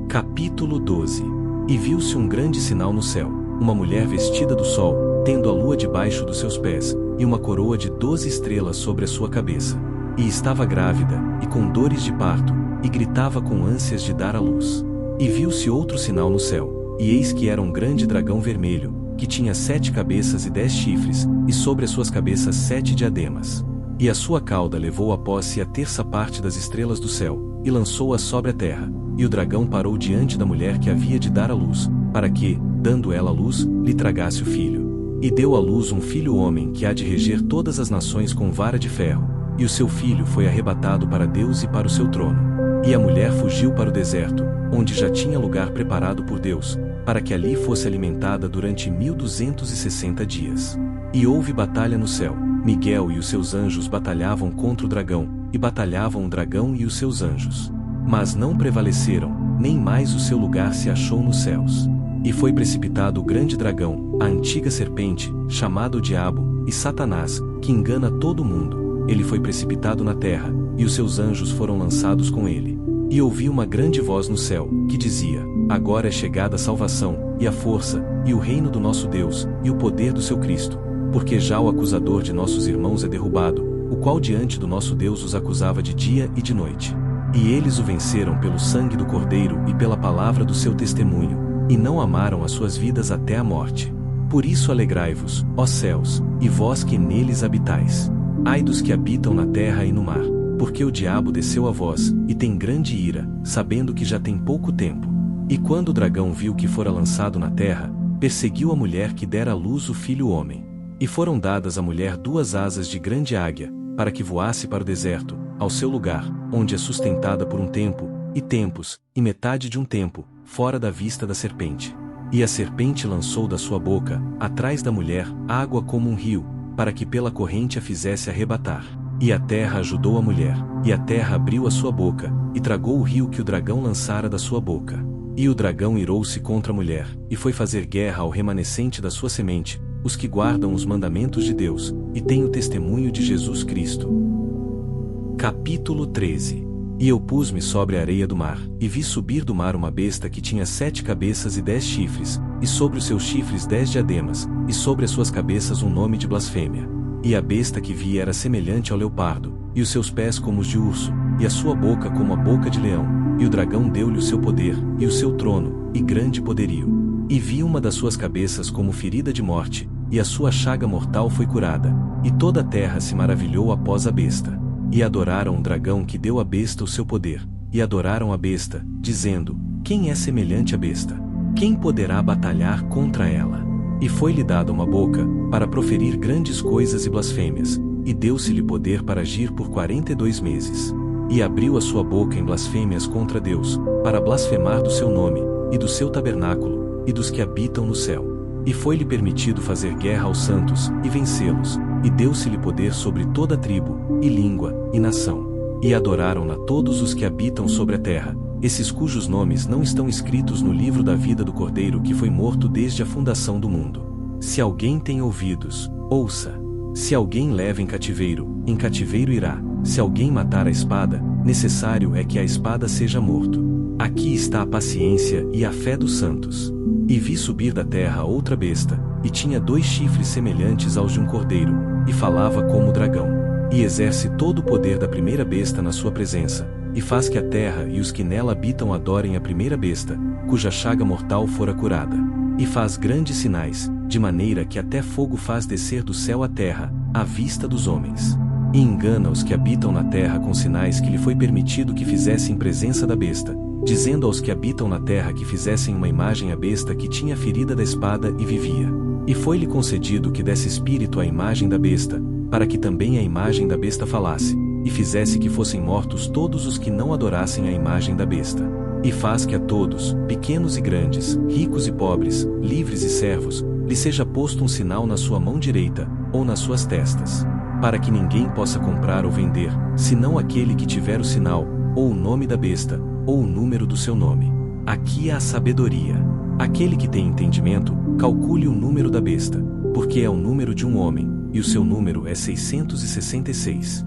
Capítulo 12. E viu-se um grande sinal no céu, uma mulher vestida do sol, tendo a lua debaixo dos seus pés, e uma coroa de 12 estrelas sobre a sua cabeça. e estava grávida, e com dores de parto, e gritava com ânsias de dar à luz. E viu-se outro sinal no céu, e eis que era um grande dragão vermelho, que tinha 7 cabeças e 10 chifres, e sobre as suas cabeças 7 diademas. E a sua cauda levou após si a terça parte das estrelas do céu, e lançou-as sobre a terra. E o dragão parou diante da mulher que havia de dar à luz, para que, dando ela à luz, lhe tragasse o filho. E deu à luz um filho homem que há de reger todas as nações com vara de ferro, e o seu filho foi arrebatado para Deus e para o seu trono. E a mulher fugiu para o deserto, onde já tinha lugar preparado por Deus, para que ali fosse alimentada durante 1260 dias. E houve batalha no céu, Miguel e os seus anjos batalhavam contra o dragão, e batalhavam o dragão e os seus anjos. Mas não prevaleceram, nem mais o seu lugar se achou nos céus. E foi precipitado o grande dragão, a antiga serpente, chamado o Diabo, e Satanás, que engana todo o mundo. Ele foi precipitado na terra, e os seus anjos foram lançados com ele. E ouvi uma grande voz no céu, que dizia: Agora é chegada a salvação, e a força, e o reino do nosso Deus, e o poder do seu Cristo. Porque já o acusador de nossos irmãos é derrubado, o qual diante do nosso Deus os acusava de dia e de noite. E eles o venceram pelo sangue do Cordeiro e pela palavra do seu testemunho, e não amaram as suas vidas até a morte. Por isso alegrai-vos, ó céus, e vós que neles habitais. Ai dos que habitam na terra e no mar, porque o diabo desceu a vós, e tem grande ira, sabendo que já tem pouco tempo. E quando o dragão viu que fora lançado na terra, perseguiu a mulher que dera à luz o filho homem. E foram dadas à mulher 2 asas de grande águia, para que voasse para o deserto, ao seu lugar, onde é sustentada por um tempo, e tempos, e metade de um tempo, fora da vista da serpente. E a serpente lançou da sua boca, atrás da mulher, água como um rio, para que pela corrente a fizesse arrebatar. E a terra ajudou a mulher, e a terra abriu a sua boca, e tragou o rio que o dragão lançara da sua boca. E o dragão irou-se contra a mulher, e foi fazer guerra ao remanescente da sua semente, os que guardam os mandamentos de Deus, e têm o testemunho de Jesus Cristo. Capítulo 13. E eu pus-me sobre a areia do mar, e vi subir do mar uma besta que tinha 7 cabeças e 10 chifres, e sobre os seus chifres 10 diademas, e sobre as suas cabeças um nome de blasfêmia. E a besta que vi era semelhante ao leopardo, e os seus pés como os de urso, e a sua boca como a boca de leão, e o dragão deu-lhe o seu poder, e o seu trono, e grande poderio. E vi uma das suas cabeças como ferida de morte, e a sua chaga mortal foi curada, e toda a terra se maravilhou após a besta. E adoraram o dragão que deu à besta o seu poder, e adoraram a besta, dizendo: Quem é semelhante à besta? Quem poderá batalhar contra ela? E foi-lhe dada uma boca, para proferir grandes coisas e blasfêmias, e deu-se-lhe poder para agir por 42 meses. E abriu a sua boca em blasfêmias contra Deus, para blasfemar do seu nome, e do seu tabernáculo, e dos que habitam no céu. E foi-lhe permitido fazer guerra aos santos, e vencê-los, e deu-se-lhe poder sobre toda tribo, e língua, e nação. E adoraram-na todos os que habitam sobre a terra, esses cujos nomes não estão escritos no livro da vida do Cordeiro que foi morto desde a fundação do mundo. Se alguém tem ouvidos, ouça. Se alguém leva em cativeiro irá. Se alguém matar a espada, necessário é que a espada seja morto. Aqui está a paciência e a fé dos santos. E vi subir da terra outra besta, e tinha 2 chifres semelhantes aos de um cordeiro, e falava como o dragão. E exerce todo o poder da primeira besta na sua presença, e faz que a terra e os que nela habitam adorem a primeira besta, cuja chaga mortal fora curada. E faz grandes sinais, de maneira que até fogo faz descer do céu à terra, à vista dos homens. E engana os que habitam na terra com sinais que lhe foi permitido que fizessem em presença da besta, dizendo aos que habitam na terra que fizessem uma imagem à besta que tinha a ferida da espada e vivia. E foi-lhe concedido que desse espírito à imagem da besta, para que também a imagem da besta falasse, e fizesse que fossem mortos todos os que não adorassem a imagem da besta. E faz que a todos, pequenos e grandes, ricos e pobres, livres e servos, lhe seja posto um sinal na sua mão direita, ou nas suas testas, para que ninguém possa comprar ou vender, senão aquele que tiver o sinal, ou o nome da besta, ou o número do seu nome. Aqui há a sabedoria. Aquele que tem entendimento, calcule o número da besta, porque é o número de um homem, e o seu número é 666.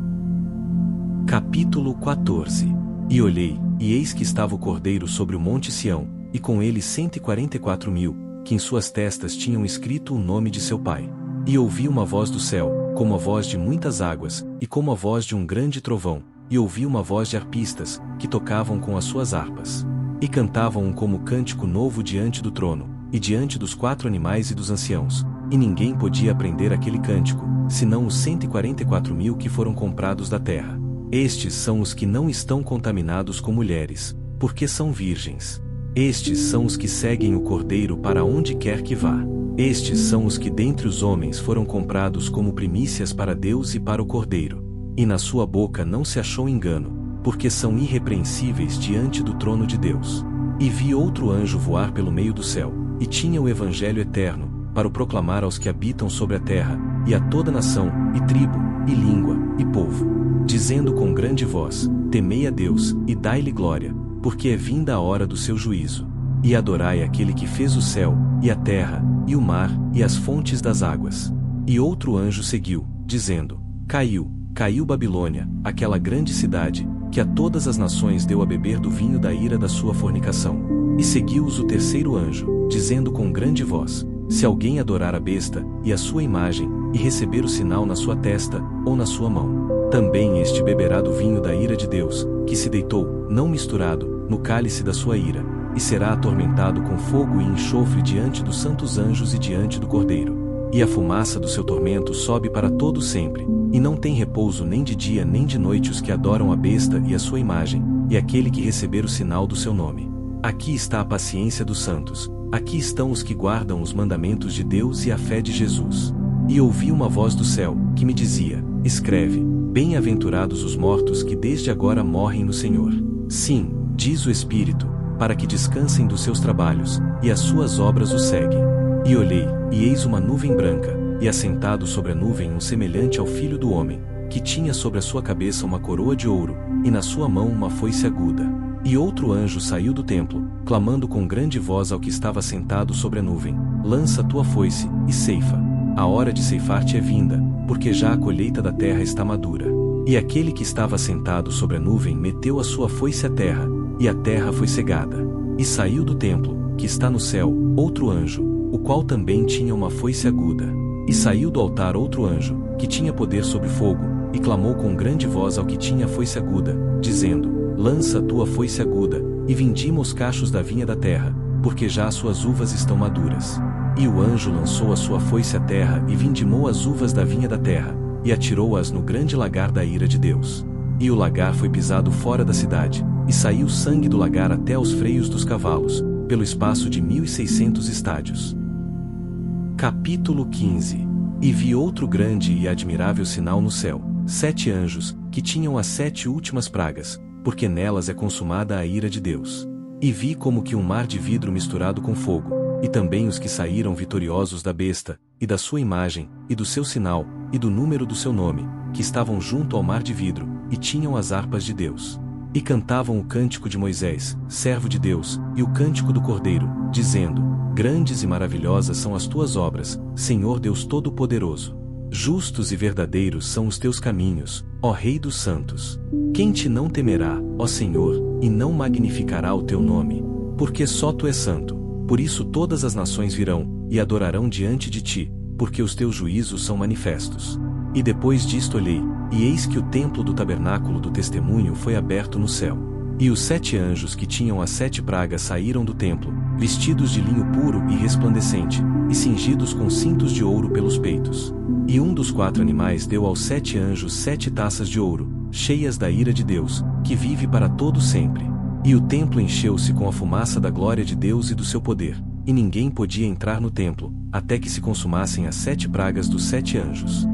Capítulo 14. E olhei, e eis que estava o Cordeiro sobre o monte Sião, e com ele 144.000, que em suas testas tinham escrito o nome de seu pai. E ouvi uma voz do céu, como a voz de muitas águas, e como a voz de um grande trovão, e ouvi uma voz de harpistas, que tocavam com as suas harpas. E cantavam um como cântico novo diante do trono, e diante dos 4 animais e dos anciãos, e ninguém podia aprender aquele cântico, senão os 144.000 que foram comprados da terra. Estes são os que não estão contaminados com mulheres, porque são virgens. Estes são os que seguem o Cordeiro para onde quer que vá. Estes são os que dentre os homens foram comprados como primícias para Deus e para o Cordeiro. E na sua boca não se achou engano, porque são irrepreensíveis diante do trono de Deus. E vi outro anjo voar pelo meio do céu, e tinha o evangelho eterno, para o proclamar aos que habitam sobre a terra, e a toda nação, e tribo, e língua, e povo, dizendo com grande voz: temei a Deus, e dai-lhe glória, porque é vinda a hora do seu juízo. E adorai aquele que fez o céu, e a terra, e o mar, e as fontes das águas. E outro anjo seguiu, dizendo: caiu Babilônia, aquela grande cidade, que a todas as nações deu a beber do vinho da ira da sua fornicação. E seguiu-os o terceiro anjo, dizendo com grande voz: se alguém adorar a besta, e a sua imagem, e receber o sinal na sua testa, ou na sua mão, também este beberá do vinho da ira de Deus, que se deitou, não misturado, no cálice da sua ira, e será atormentado com fogo e enxofre diante dos santos anjos e diante do Cordeiro. E a fumaça do seu tormento sobe para todo sempre, e não tem repouso nem de dia nem de noite os que adoram a besta e a sua imagem, e aquele que receber o sinal do seu nome. Aqui está a paciência dos santos, aqui estão os que guardam os mandamentos de Deus e a fé de Jesus. E ouvi uma voz do céu, que me dizia: escreve, bem-aventurados os mortos que desde agora morrem no Senhor. Sim, diz o Espírito, para que descansem dos seus trabalhos, e as suas obras os seguem. E olhei, e eis uma nuvem branca, e assentado sobre a nuvem um semelhante ao Filho do Homem, que tinha sobre a sua cabeça uma coroa de ouro, e na sua mão uma foice aguda. E outro anjo saiu do templo, clamando com grande voz ao que estava sentado sobre a nuvem: lança tua foice, e ceifa. A hora de ceifar-te é vinda, porque já a colheita da terra está madura. E aquele que estava sentado sobre a nuvem meteu a sua foice à terra, e a terra foi cegada. E saiu do templo, que está no céu, outro anjo, o qual também tinha uma foice aguda. E saiu do altar outro anjo, que tinha poder sobre fogo, e clamou com grande voz ao que tinha a foice aguda, dizendo: lança a tua foice aguda, e vindima os cachos da vinha da terra, porque já as suas uvas estão maduras. E o anjo lançou a sua foice à terra e vindimou as uvas da vinha da terra, e atirou-as no grande lagar da ira de Deus. E o lagar foi pisado fora da cidade, e saiu sangue do lagar até aos freios dos cavalos, pelo espaço de 1.600 estádios. Capítulo 15. E vi outro grande e admirável sinal no céu, 7 anjos, que tinham as 7 últimas pragas, porque nelas é consumada a ira de Deus. E vi como que um mar de vidro misturado com fogo, e também os que saíram vitoriosos da besta, e da sua imagem, e do seu sinal, e do número do seu nome, que estavam junto ao mar de vidro, e tinham as harpas de Deus. E cantavam o cântico de Moisés, servo de Deus, e o cântico do Cordeiro, dizendo: grandes e maravilhosas são as tuas obras, Senhor Deus Todo-Poderoso. Justos e verdadeiros são os teus caminhos, ó Rei dos santos. Quem te não temerá, ó Senhor, e não magnificará o teu nome? Porque só tu és santo. Por isso todas as nações virão, e adorarão diante de ti, porque os teus juízos são manifestos. E depois disto olhei, e eis que o templo do tabernáculo do testemunho foi aberto no céu. E os 7 anjos que tinham as 7 pragas saíram do templo, vestidos de linho puro e resplandecente, e cingidos com cintos de ouro pelos peitos. E um dos 4 animais deu aos 7 anjos 7 taças de ouro, cheias da ira de Deus, que vive para todo sempre. E o templo encheu-se com a fumaça da glória de Deus e do seu poder, e ninguém podia entrar no templo, até que se consumassem as 7 pragas dos 7 anjos.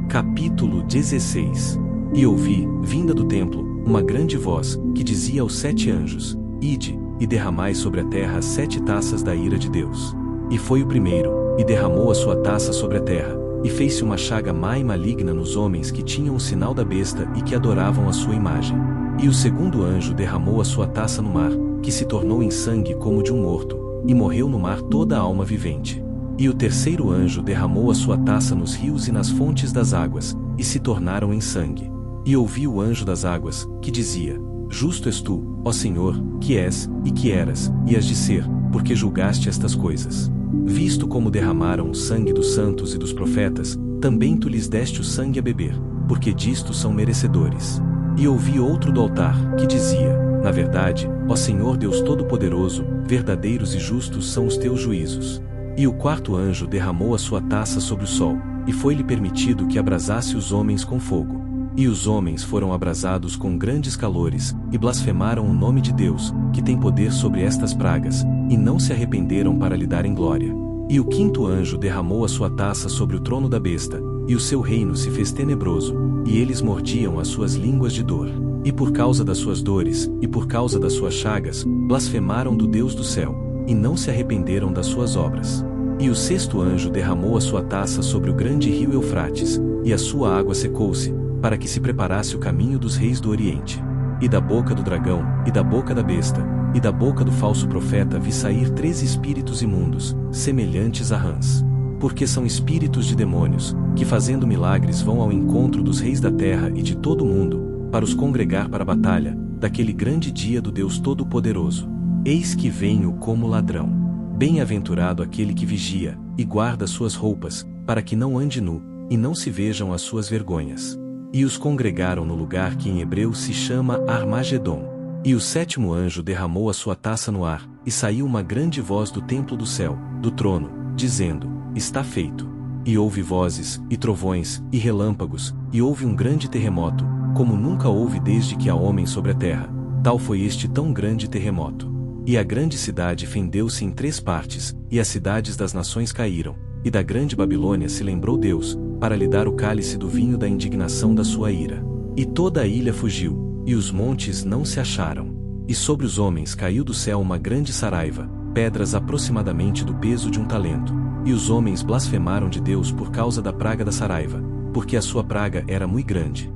Capítulo 16. E ouvi, vinda do templo, uma grande voz, que dizia aos 7 anjos: ide, e derramai sobre a terra as 7 taças da ira de Deus. E foi o primeiro, e derramou a sua taça sobre a terra, e fez-se uma chaga má e maligna nos homens que tinham o sinal da besta e que adoravam a sua imagem. E o segundo anjo derramou a sua taça no mar, que se tornou em sangue como de um morto, e morreu no mar toda a alma vivente. E o terceiro anjo derramou a sua taça nos rios e nas fontes das águas, e se tornaram em sangue. E ouvi o anjo das águas, que dizia: justo és tu, ó Senhor, que és, e que eras, e has de ser, porque julgaste estas coisas. Visto como derramaram o sangue dos santos e dos profetas, também tu lhes deste o sangue a beber, porque disto são merecedores. E ouvi outro do altar, que dizia: Na verdade, ó Senhor Deus Todo-Poderoso, verdadeiros e justos são os teus juízos. E o quarto anjo derramou a sua taça sobre o sol, e foi-lhe permitido que abrasasse os homens com fogo. E os homens foram abrasados com grandes calores, e blasfemaram o nome de Deus, que tem poder sobre estas pragas, e não se arrependeram para lhe darem glória. E o quinto anjo derramou a sua taça sobre o trono da besta, e o seu reino se fez tenebroso, e eles mordiam as suas línguas de dor. E por causa das suas dores, e por causa das suas chagas, blasfemaram do Deus do céu, e não se arrependeram das suas obras. E o sexto anjo derramou a sua taça sobre o grande rio Eufrates, e a sua água secou-se, para que se preparasse o caminho dos reis do Oriente. E da boca do dragão, e da boca da besta, e da boca do falso profeta vi sair 3 espíritos imundos, semelhantes a rãs. Porque são espíritos de demônios, que fazendo milagres vão ao encontro dos reis da terra e de todo o mundo, para os congregar para a batalha, daquele grande dia do Deus Todo-Poderoso. Eis que venho como ladrão. Bem-aventurado aquele que vigia, e guarda suas roupas, para que não ande nu, e não se vejam as suas vergonhas. E os congregaram no lugar que em hebreu se chama Armagedon. E o sétimo anjo derramou a sua taça no ar, e saiu uma grande voz do templo do céu, do trono, dizendo: Está feito. E houve vozes, e trovões, e relâmpagos, e houve um grande terremoto, como nunca houve desde que há homem sobre a terra, tal foi este tão grande terremoto. E a grande cidade fendeu-se em 3 partes, e as cidades das nações caíram, e da grande Babilônia se lembrou Deus, para lhe dar o cálice do vinho da indignação da sua ira. E toda a ilha fugiu, e os montes não se acharam. E sobre os homens caiu do céu uma grande saraiva, pedras aproximadamente do peso de um talento. E os homens blasfemaram de Deus por causa da praga da saraiva, porque a sua praga era muito grande.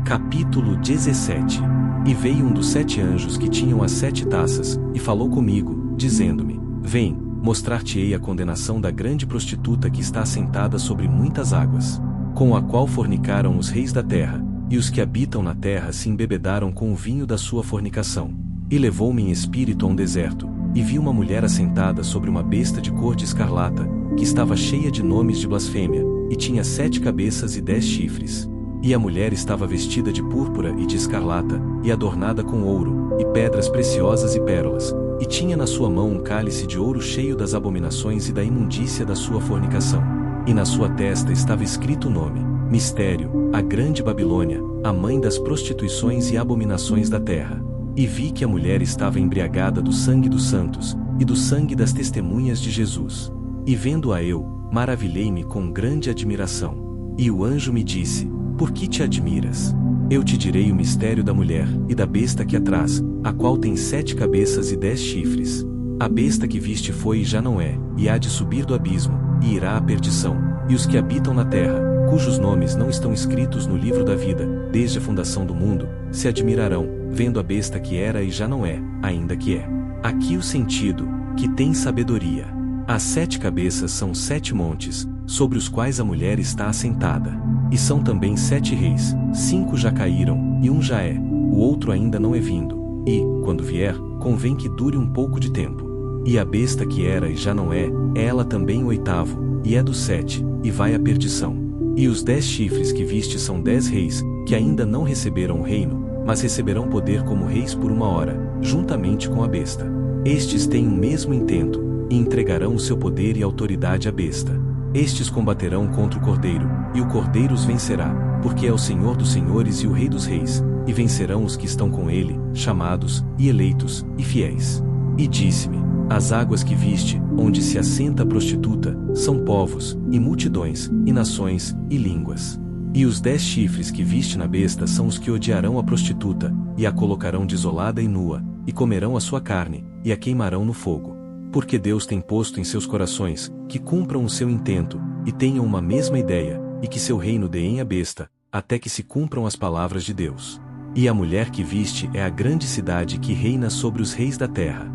Capítulo 17. E veio um dos 7 anjos que tinham as 7 taças, e falou comigo, dizendo-me: Vem, mostrar-te-ei a condenação da grande prostituta que está assentada sobre muitas águas, com a qual fornicaram os reis da terra, e os que habitam na terra se embebedaram com o vinho da sua fornicação. E levou-me em espírito a um deserto, e vi uma mulher assentada sobre uma besta de cor de escarlata, que estava cheia de nomes de blasfêmia, e tinha 7 cabeças e 10 chifres. E a mulher estava vestida de púrpura e de escarlata, e adornada com ouro, e pedras preciosas e pérolas, e tinha na sua mão um cálice de ouro cheio das abominações e da imundícia da sua fornicação. E na sua testa estava escrito o nome: Mistério, a grande Babilônia, a mãe das prostituições e abominações da terra. E vi que a mulher estava embriagada do sangue dos santos, e do sangue das testemunhas de Jesus. E vendo-a eu, maravilhei-me com grande admiração. E o anjo me disse: Por que te admiras? Eu te direi o mistério da mulher, e da besta que a traz, a qual tem 7 cabeças e 10 chifres. A besta que viste foi e já não é, e há de subir do abismo, e irá à perdição. E os que habitam na terra, cujos nomes não estão escritos no livro da vida, desde a fundação do mundo, se admirarão, vendo a besta que era e já não é, ainda que é. Aqui o sentido, que tem sabedoria. As 7 cabeças são 7 montes, sobre os quais a mulher está assentada. E são também 7 reis, 5 já caíram, e um já é, o outro ainda não é vindo. E, quando vier, convém que dure um pouco de tempo. E a besta que era e já não é ela também o 8º, e é do 7, e vai à perdição. E os 10 chifres que viste são 10 reis, que ainda não receberam o reino, mas receberão poder como reis por 1 hora, juntamente com a besta. Estes têm o mesmo intento, e entregarão o seu poder e autoridade à besta. Estes combaterão contra o Cordeiro, e o Cordeiro os vencerá, porque é o Senhor dos senhores e o Rei dos reis, e vencerão os que estão com ele, chamados, e eleitos, e fiéis. E disse-me: As águas que viste, onde se assenta a prostituta, são povos, e multidões, e nações, e línguas. E os 10 chifres que viste na besta são os que odiarão a prostituta, e a colocarão desolada e nua, e comerão a sua carne, e a queimarão no fogo. Porque Deus tem posto em seus corações, que cumpram o seu intento, e tenham uma mesma ideia, e que seu reino deem a besta, até que se cumpram as palavras de Deus. E a mulher que viste é a grande cidade que reina sobre os reis da terra.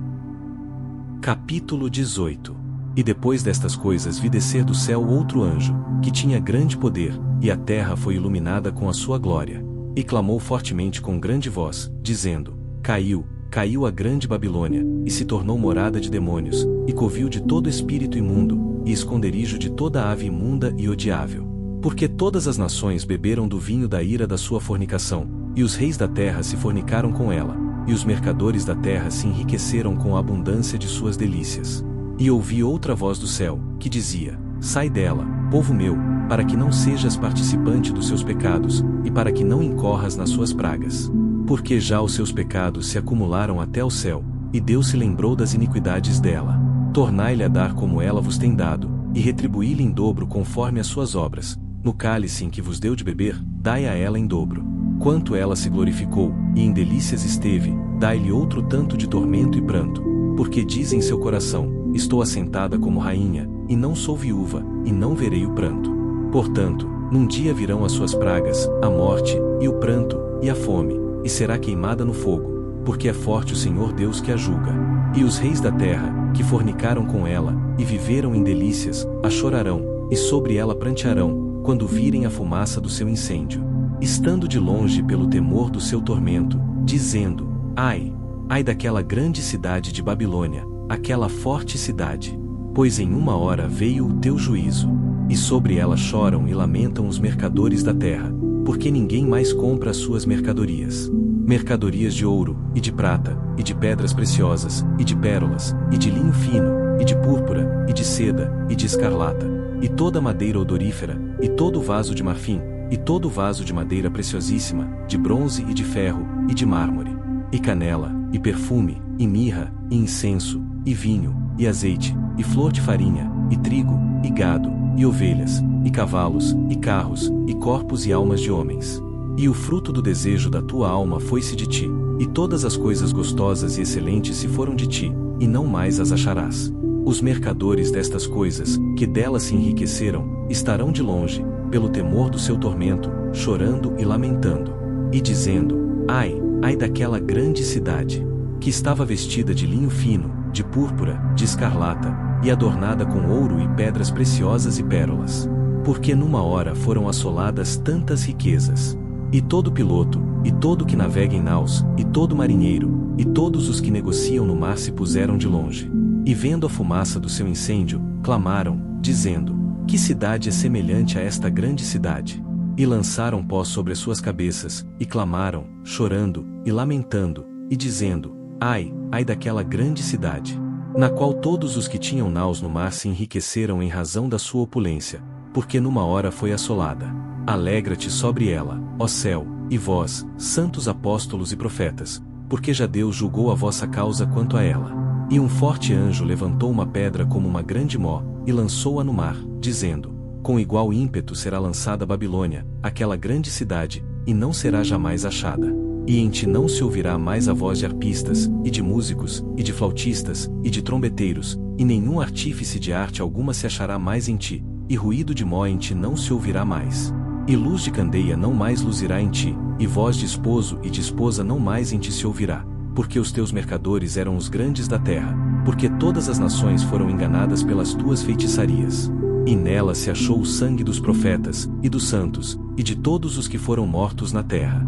Capítulo 18. E depois destas coisas vi descer do céu outro anjo, que tinha grande poder, e a terra foi iluminada com a sua glória. E clamou fortemente com grande voz, dizendo: Caiu a grande Babilônia, e se tornou morada de demônios, e covil de todo espírito imundo, e esconderijo de toda ave imunda e odiável. Porque todas as nações beberam do vinho da ira da sua fornicação, e os reis da terra se fornicaram com ela, e os mercadores da terra se enriqueceram com a abundância de suas delícias. E ouvi outra voz do céu, que dizia: Sai dela, povo meu, para que não sejas participante dos seus pecados, e para que não incorras nas suas pragas. Porque já os seus pecados se acumularam até o céu, e Deus se lembrou das iniquidades dela. Tornai-lhe a dar como ela vos tem dado, e retribuí-lhe em dobro conforme as suas obras. No cálice em que vos deu de beber, dai a ela em dobro. Quanto ela se glorificou, e em delícias esteve, dai-lhe outro tanto de tormento e pranto. Porque diz em seu coração: Estou assentada como rainha, e não sou viúva, e não verei o pranto. Portanto, num dia virão as suas pragas, a morte, e o pranto, e a fome, e será queimada no fogo, porque é forte o Senhor Deus que a julga. E os reis da terra, que fornicaram com ela, e viveram em delícias, a chorarão, e sobre ela prantearão, quando virem a fumaça do seu incêndio. Estando de longe pelo temor do seu tormento, dizendo: Ai! Ai daquela grande cidade de Babilônia, aquela forte cidade! Pois em uma hora veio o teu juízo. E sobre ela choram e lamentam os mercadores da terra, porque ninguém mais compra as suas mercadorias. Mercadorias de ouro, e de prata, e de pedras preciosas, e de pérolas, e de linho fino, e de púrpura, e de seda, e de escarlata, e toda madeira odorífera, e todo vaso de marfim, e todo vaso de madeira preciosíssima, de bronze e de ferro, e de mármore, e canela, e perfume, e mirra, e incenso, e vinho, e azeite, e flor de farinha, e trigo, e gado, e ovelhas, e cavalos, e carros, e corpos e almas de homens. E o fruto do desejo da tua alma foi-se de ti, e todas as coisas gostosas e excelentes se foram de ti, e não mais as acharás. Os mercadores destas coisas, que delas se enriqueceram, estarão de longe, pelo temor do seu tormento, chorando e lamentando, e dizendo: Ai, ai daquela grande cidade, que estava vestida de linho fino, de púrpura, de escarlata, e adornada com ouro e pedras preciosas e pérolas. Porque numa hora foram assoladas tantas riquezas. E todo piloto, e todo que navega em naus, e todo marinheiro, e todos os que negociam no mar se puseram de longe. E vendo a fumaça do seu incêndio, clamaram, dizendo: Que cidade é semelhante a esta grande cidade? E lançaram pó sobre as suas cabeças, e clamaram, chorando, e lamentando, e dizendo: Ai, ai daquela grande cidade, na qual todos os que tinham naus no mar se enriqueceram em razão da sua opulência, porque numa hora foi assolada. Alegra-te sobre ela, ó céu, e vós, santos apóstolos e profetas, porque já Deus julgou a vossa causa quanto a ela. E um forte anjo levantou uma pedra como uma grande mó, e lançou-a no mar, dizendo: Com igual ímpeto será lançada a Babilônia, aquela grande cidade, e não será jamais achada. E em ti não se ouvirá mais a voz de arpistas, e de músicos, e de flautistas, e de trombeteiros, e nenhum artífice de arte alguma se achará mais em ti, e ruído de mó em ti não se ouvirá mais. E luz de candeia não mais luzirá em ti, e voz de esposo e de esposa não mais em ti se ouvirá, porque os teus mercadores eram os grandes da terra, porque todas as nações foram enganadas pelas tuas feitiçarias. E nela se achou o sangue dos profetas, e dos santos, e de todos os que foram mortos na terra.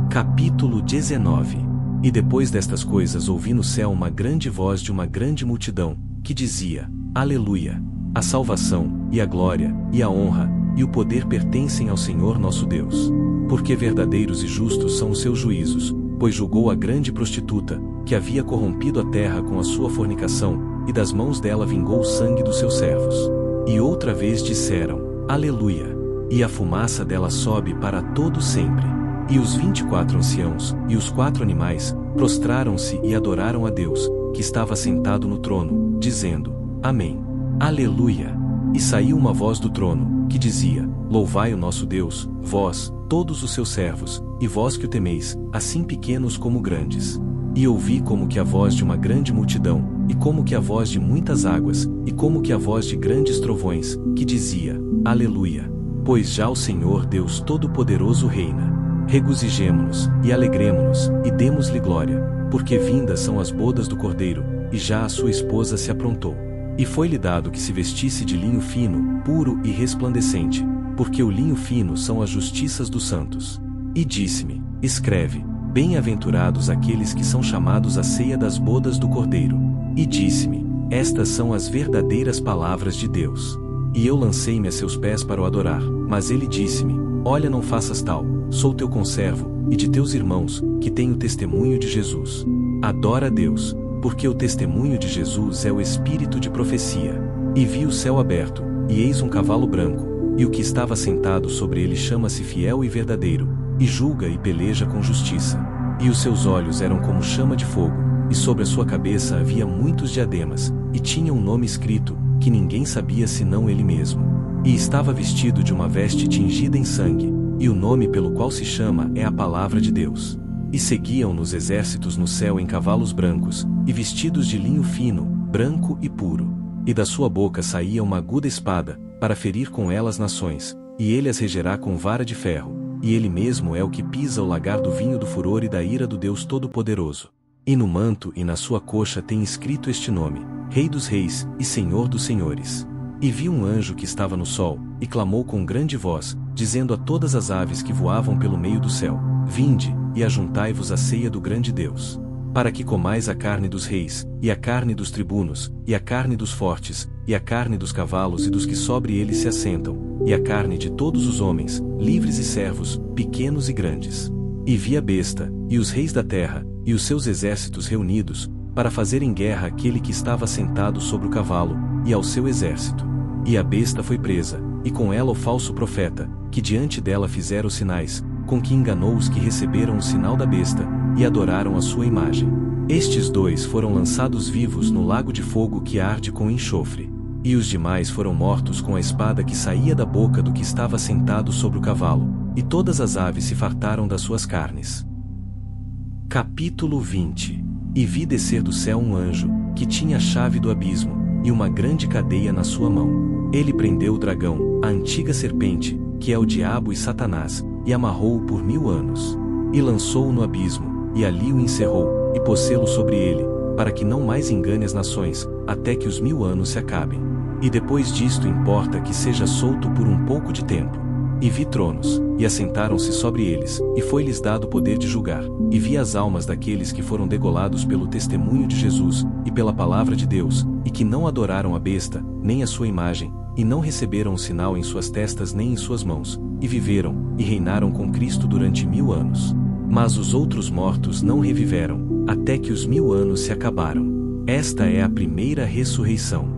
Capítulo 19. E depois destas coisas ouvi no céu uma grande voz de uma grande multidão, que dizia: Aleluia! A salvação, e a glória, e a honra, e o poder pertencem ao Senhor nosso Deus. Porque verdadeiros e justos são os seus juízos, pois julgou a grande prostituta, que havia corrompido a terra com a sua fornicação, e das mãos dela vingou o sangue dos seus servos. E outra vez disseram: Aleluia! E a fumaça dela sobe para todo sempre. E os 24 anciãos, e os 4 animais, prostraram-se e adoraram a Deus, que estava sentado no trono, dizendo: Amém. Aleluia! E saiu uma voz do trono, que dizia: Louvai o nosso Deus, vós, todos os seus servos, e vós que o temeis, assim pequenos como grandes. E ouvi como que a voz de uma grande multidão, e como que a voz de muitas águas, e como que a voz de grandes trovões, que dizia: Aleluia! Pois já o Senhor Deus Todo-Poderoso reina. Regozijemo-nos, e alegremo-nos, e demos-lhe glória, porque vindas são as bodas do Cordeiro, e já a sua esposa se aprontou. E foi-lhe dado que se vestisse de linho fino, puro e resplandecente, porque o linho fino são as justiças dos santos. E disse-me: Escreve: Bem-aventurados aqueles que são chamados à ceia das bodas do Cordeiro. E disse-me: Estas são as verdadeiras palavras de Deus. E eu lancei-me a seus pés para o adorar, mas ele disse-me: Olha, não faças tal, sou teu conservo, e de teus irmãos, que têm o testemunho de Jesus. Adora a Deus, porque o testemunho de Jesus é o espírito de profecia. E vi o céu aberto, e eis um cavalo branco, e o que estava sentado sobre ele chama-se Fiel e Verdadeiro, e julga e peleja com justiça. E os seus olhos eram como chama de fogo, e sobre a sua cabeça havia muitos diademas, e tinha um nome escrito, que ninguém sabia senão ele mesmo. E estava vestido de uma veste tingida em sangue, e o nome pelo qual se chama é a Palavra de Deus. E seguiam-nos exércitos no céu em cavalos brancos, e vestidos de linho fino, branco e puro. E da sua boca saía uma aguda espada, para ferir com ela as nações, e ele as regerá com vara de ferro, e ele mesmo é o que pisa o lagar do vinho do furor e da ira do Deus Todo-Poderoso. E no manto e na sua coxa tem escrito este nome: Rei dos Reis e Senhor dos Senhores. E vi um anjo que estava no sol, e clamou com grande voz, dizendo a todas as aves que voavam pelo meio do céu: Vinde, e ajuntai-vos à ceia do grande Deus. Para que comais a carne dos reis, e a carne dos tribunos, e a carne dos fortes, e a carne dos cavalos e dos que sobre eles se assentam, e a carne de todos os homens, livres e servos, pequenos e grandes. E vi a besta, e os reis da terra, e os seus exércitos reunidos, para fazerem guerra àquele que estava sentado sobre o cavalo, e ao seu exército. E a besta foi presa, e com ela o falso profeta, que diante dela fizera os sinais, com que enganou os que receberam o sinal da besta, e adoraram a sua imagem. Estes dois foram lançados vivos no lago de fogo que arde com enxofre. E os demais foram mortos com a espada que saía da boca do que estava sentado sobre o cavalo, e todas as aves se fartaram das suas carnes. Capítulo 20. E vi descer do céu um anjo, que tinha a chave do abismo, e uma grande cadeia na sua mão. Ele prendeu o dragão, a antiga serpente, que é o diabo e Satanás, e amarrou-o por 1000 anos. E lançou-o no abismo, e ali o encerrou, e pôs-lo sobre ele, para que não mais engane as nações, até que os 1000 anos se acabem. E depois disto importa que seja solto por um pouco de tempo. E vi tronos, e assentaram-se sobre eles, e foi-lhes dado o poder de julgar. E vi as almas daqueles que foram degolados pelo testemunho de Jesus, e pela palavra de Deus, e que não adoraram a besta, nem a sua imagem, e não receberam o sinal em suas testas nem em suas mãos, e viveram, e reinaram com Cristo durante 1000 anos. Mas os outros mortos não reviveram, até que os 1000 anos se acabaram. Esta é a primeira ressurreição.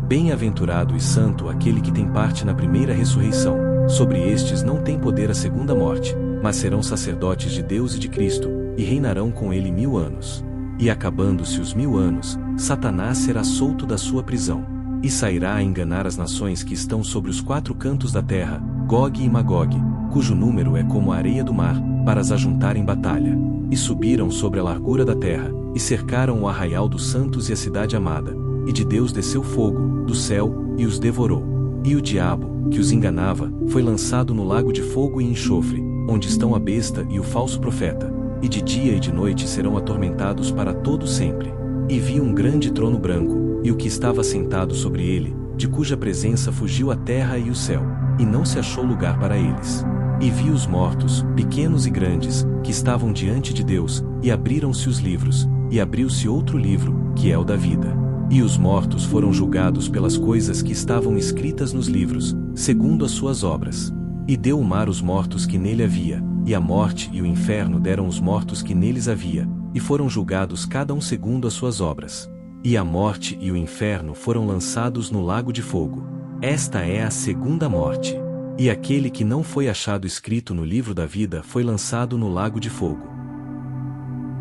Bem-aventurado e santo aquele que tem parte na primeira ressurreição. Sobre estes não tem poder a segunda morte, mas serão sacerdotes de Deus e de Cristo, e reinarão com ele 1000 anos. E acabando-se os 1000 anos, Satanás será solto da sua prisão, e sairá a enganar as nações que estão sobre os 4 cantos da terra, Gog e Magog, cujo número é como a areia do mar, para as ajuntar em batalha. E subiram sobre a largura da terra, e cercaram o arraial dos santos e a cidade amada. E de Deus desceu fogo, do céu, e os devorou. E o diabo, que os enganava, foi lançado no lago de fogo e enxofre, onde estão a besta e o falso profeta, e de dia e de noite serão atormentados para todo sempre. E vi um grande trono branco, e o que estava sentado sobre ele, de cuja presença fugiu a terra e o céu, e não se achou lugar para eles. E vi os mortos, pequenos e grandes, que estavam diante de Deus, e abriram-se os livros, e abriu-se outro livro, que é o da vida. E os mortos foram julgados pelas coisas que estavam escritas nos livros, segundo as suas obras. E deu o mar os mortos que nele havia, e a morte e o inferno deram os mortos que neles havia, e foram julgados cada um segundo as suas obras. E a morte e o inferno foram lançados no lago de fogo. Esta é a segunda morte. E aquele que não foi achado escrito no livro da vida foi lançado no lago de fogo.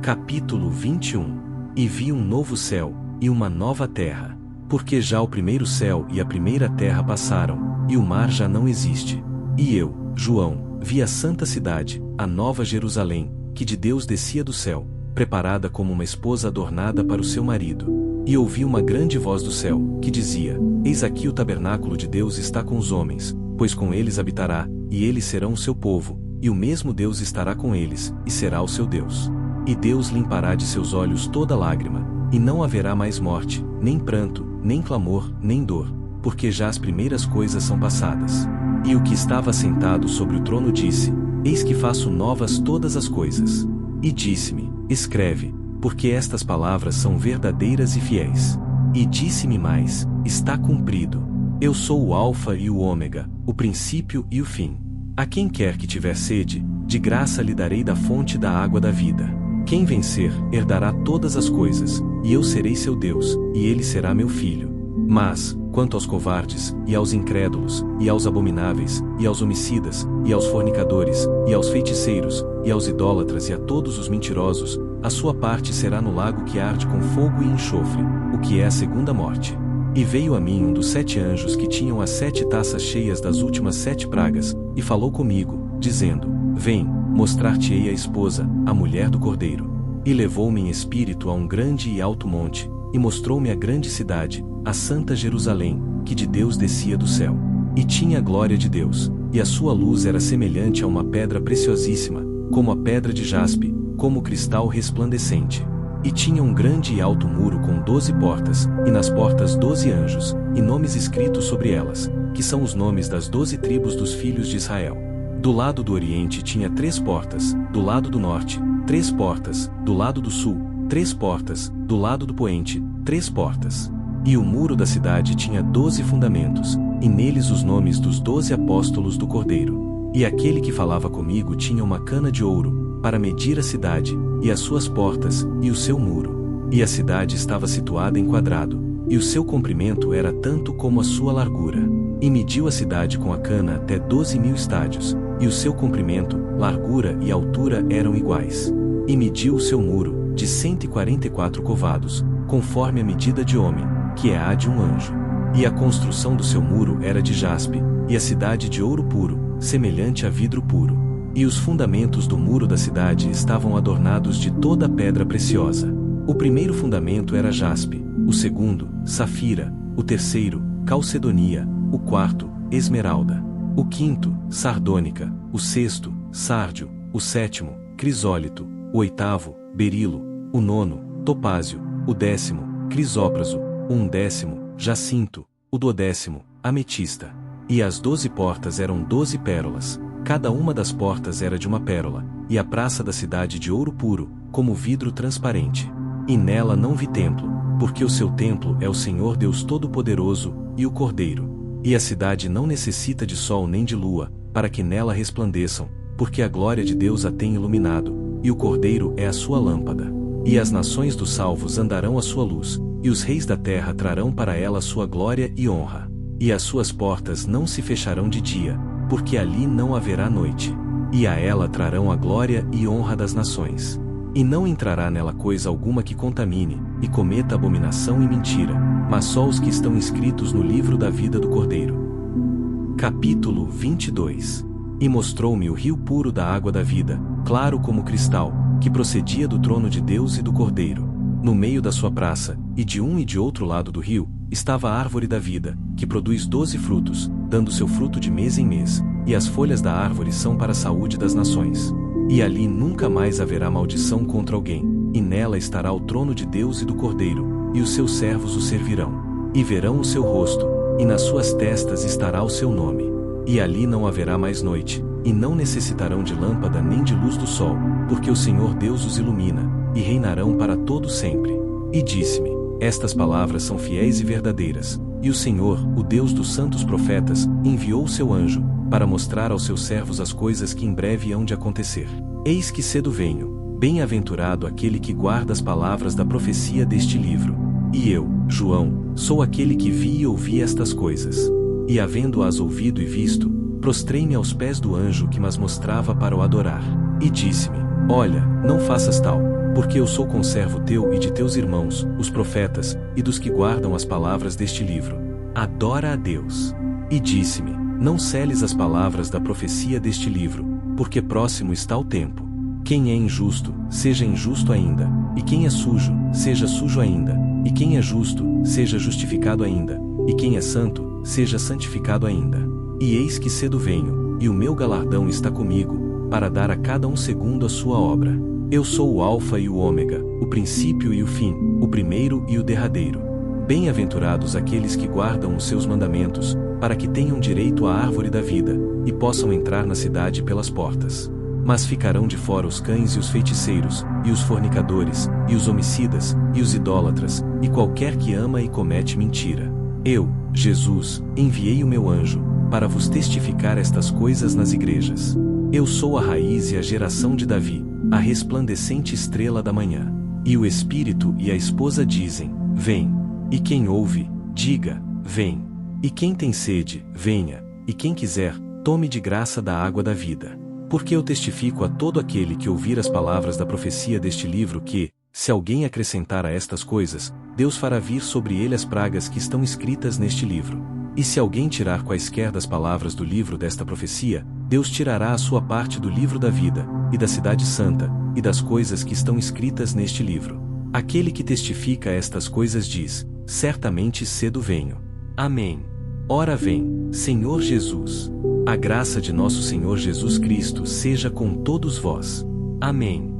Capítulo 21. E vi um novo céu, e uma nova terra, porque já o primeiro céu e a primeira terra passaram, e o mar já não existe. E eu, João, vi a santa cidade, a nova Jerusalém, que de Deus descia do céu, preparada como uma esposa adornada para o seu marido. E ouvi uma grande voz do céu, que dizia: Eis aqui o tabernáculo de Deus está com os homens, pois com eles habitará, e eles serão o seu povo, e o mesmo Deus estará com eles, e será o seu Deus. E Deus limpará de seus olhos toda lágrima, e não haverá mais morte, nem pranto, nem clamor, nem dor, porque já as primeiras coisas são passadas. E o que estava sentado sobre o trono disse: Eis que faço novas todas as coisas. E disse-me: Escreve, porque estas palavras são verdadeiras e fiéis. E disse-me mais: está cumprido. Eu sou o Alfa e o Ômega, o princípio e o fim. A quem quer que tiver sede, de graça lhe darei da fonte da água da vida. Quem vencer, herdará todas as coisas, e eu serei seu Deus, e ele será meu filho. Mas, quanto aos covardes, e aos incrédulos, e aos abomináveis, e aos homicidas, e aos fornicadores, e aos feiticeiros, e aos idólatras e a todos os mentirosos, a sua parte será no lago que arde com fogo e enxofre, o que é a segunda morte. E veio a mim um dos 7 anjos que tinham as 7 taças cheias das últimas 7 pragas, e falou comigo, dizendo: vem, mostrar-te-ei a esposa, a mulher do Cordeiro. E levou-me em espírito a um grande e alto monte, e mostrou-me a grande cidade, a santa Jerusalém, que de Deus descia do céu. E tinha a glória de Deus, e a sua luz era semelhante a uma pedra preciosíssima, como a pedra de jaspe, como cristal resplandecente. E tinha um grande e alto muro com 12 portas, e nas portas 12 anjos, e nomes escritos sobre elas, que são os nomes das 12 tribos dos filhos de Israel. Do lado do oriente tinha 3 portas, do lado do norte, 3 portas, do lado do sul, 3 portas, do lado do poente, 3 portas. E o muro da cidade tinha 12 fundamentos, e neles os nomes dos 12 apóstolos do Cordeiro. E aquele que falava comigo tinha uma cana de ouro, para medir a cidade, e as suas portas, e o seu muro. E a cidade estava situada em quadrado, e o seu comprimento era tanto como a sua largura. E mediu a cidade com a cana até 12.000 estádios, e o seu comprimento, largura e altura eram iguais. E mediu o seu muro, de 144 covados, conforme a medida de homem, que é a de um anjo. E a construção do seu muro era de jaspe, e a cidade de ouro puro, semelhante a vidro puro. E os fundamentos do muro da cidade estavam adornados de toda pedra preciosa. O primeiro fundamento era jaspe, o segundo, safira, o terceiro, calcedonia, o quarto, esmeralda, o quinto, sardônica, o sexto, sárdio, o sétimo, crisólito, o oitavo, berilo, o nono, topázio, o 10º, crisópraso, o 11º, jacinto, o 12º, ametista. E as 12 portas eram 12 pérolas. Cada uma das portas era de uma pérola, e a praça da cidade de ouro puro, como vidro transparente. E nela não vi templo, porque o seu templo é o Senhor Deus Todo-Poderoso, e o Cordeiro. E a cidade não necessita de sol nem de lua, para que nela resplandeçam, porque a glória de Deus a tem iluminado, e o Cordeiro é a sua lâmpada. E as nações dos salvos andarão à sua luz, e os reis da terra trarão para ela sua glória e honra. E as suas portas não se fecharão de dia, porque ali não haverá noite. E a ela trarão a glória e honra das nações. E não entrará nela coisa alguma que contamine, e cometa abominação e mentira, mas só os que estão inscritos no livro da vida do Cordeiro. Capítulo 22. E mostrou-me o rio puro da água da vida, claro como cristal, que procedia do trono de Deus e do Cordeiro. No meio da sua praça, e de um e de outro lado do rio, estava a árvore da vida, que produz 12 frutos, dando seu fruto de mês em mês, e as folhas da árvore são para a saúde das nações. E ali nunca mais haverá maldição contra alguém, e nela estará o trono de Deus e do Cordeiro, e os seus servos o servirão. E verão o seu rosto, e nas suas testas estará o seu nome. E ali não haverá mais noite, e não necessitarão de lâmpada nem de luz do sol, porque o Senhor Deus os ilumina, e reinarão para todo sempre. E disse-me: estas palavras são fiéis e verdadeiras, e o Senhor, o Deus dos santos profetas, enviou o seu anjo, para mostrar aos seus servos as coisas que em breve hão de acontecer. Eis que cedo venho, bem-aventurado aquele que guarda as palavras da profecia deste livro. E eu, João, sou aquele que vi e ouvi estas coisas. E havendo-as ouvido e visto, prostrei-me aos pés do anjo que mas mostrava para o adorar. E disse-me: olha, não faças tal, porque eu sou conservo teu e de teus irmãos, os profetas, e dos que guardam as palavras deste livro. Adora a Deus. E disse-me: não seles as palavras da profecia deste livro, porque próximo está o tempo. Quem é injusto, seja injusto ainda, e quem é sujo, seja sujo ainda, e quem é justo, seja justificado ainda, e quem é santo, seja santificado ainda. E eis que cedo venho, e o meu galardão está comigo, para dar a cada um segundo a sua obra. Eu sou o Alfa e o Ômega, o princípio e o fim, o primeiro e o derradeiro. Bem-aventurados aqueles que guardam os seus mandamentos, para que tenham direito à árvore da vida, e possam entrar na cidade pelas portas. Mas ficarão de fora os cães e os feiticeiros, e os fornicadores, e os homicidas, e os idólatras, e qualquer que ama e comete mentira. Eu, Jesus, enviei o meu anjo, para vos testificar estas coisas nas igrejas. Eu sou a raiz e a geração de Davi, a resplandecente estrela da manhã. E o Espírito e a esposa dizem, vem. E quem ouve, diga, vem. E quem tem sede, venha. E quem quiser, tome de graça da água da vida. Porque eu testifico a todo aquele que ouvir as palavras da profecia deste livro que, se alguém acrescentar a estas coisas, Deus fará vir sobre ele as pragas que estão escritas neste livro. E se alguém tirar quaisquer das palavras do livro desta profecia, Deus tirará a sua parte do livro da vida, e da cidade santa, e das coisas que estão escritas neste livro. Aquele que testifica estas coisas diz, certamente cedo venho. Amém. Ora vem, Senhor Jesus. A graça de nosso Senhor Jesus Cristo seja com todos vós. Amém.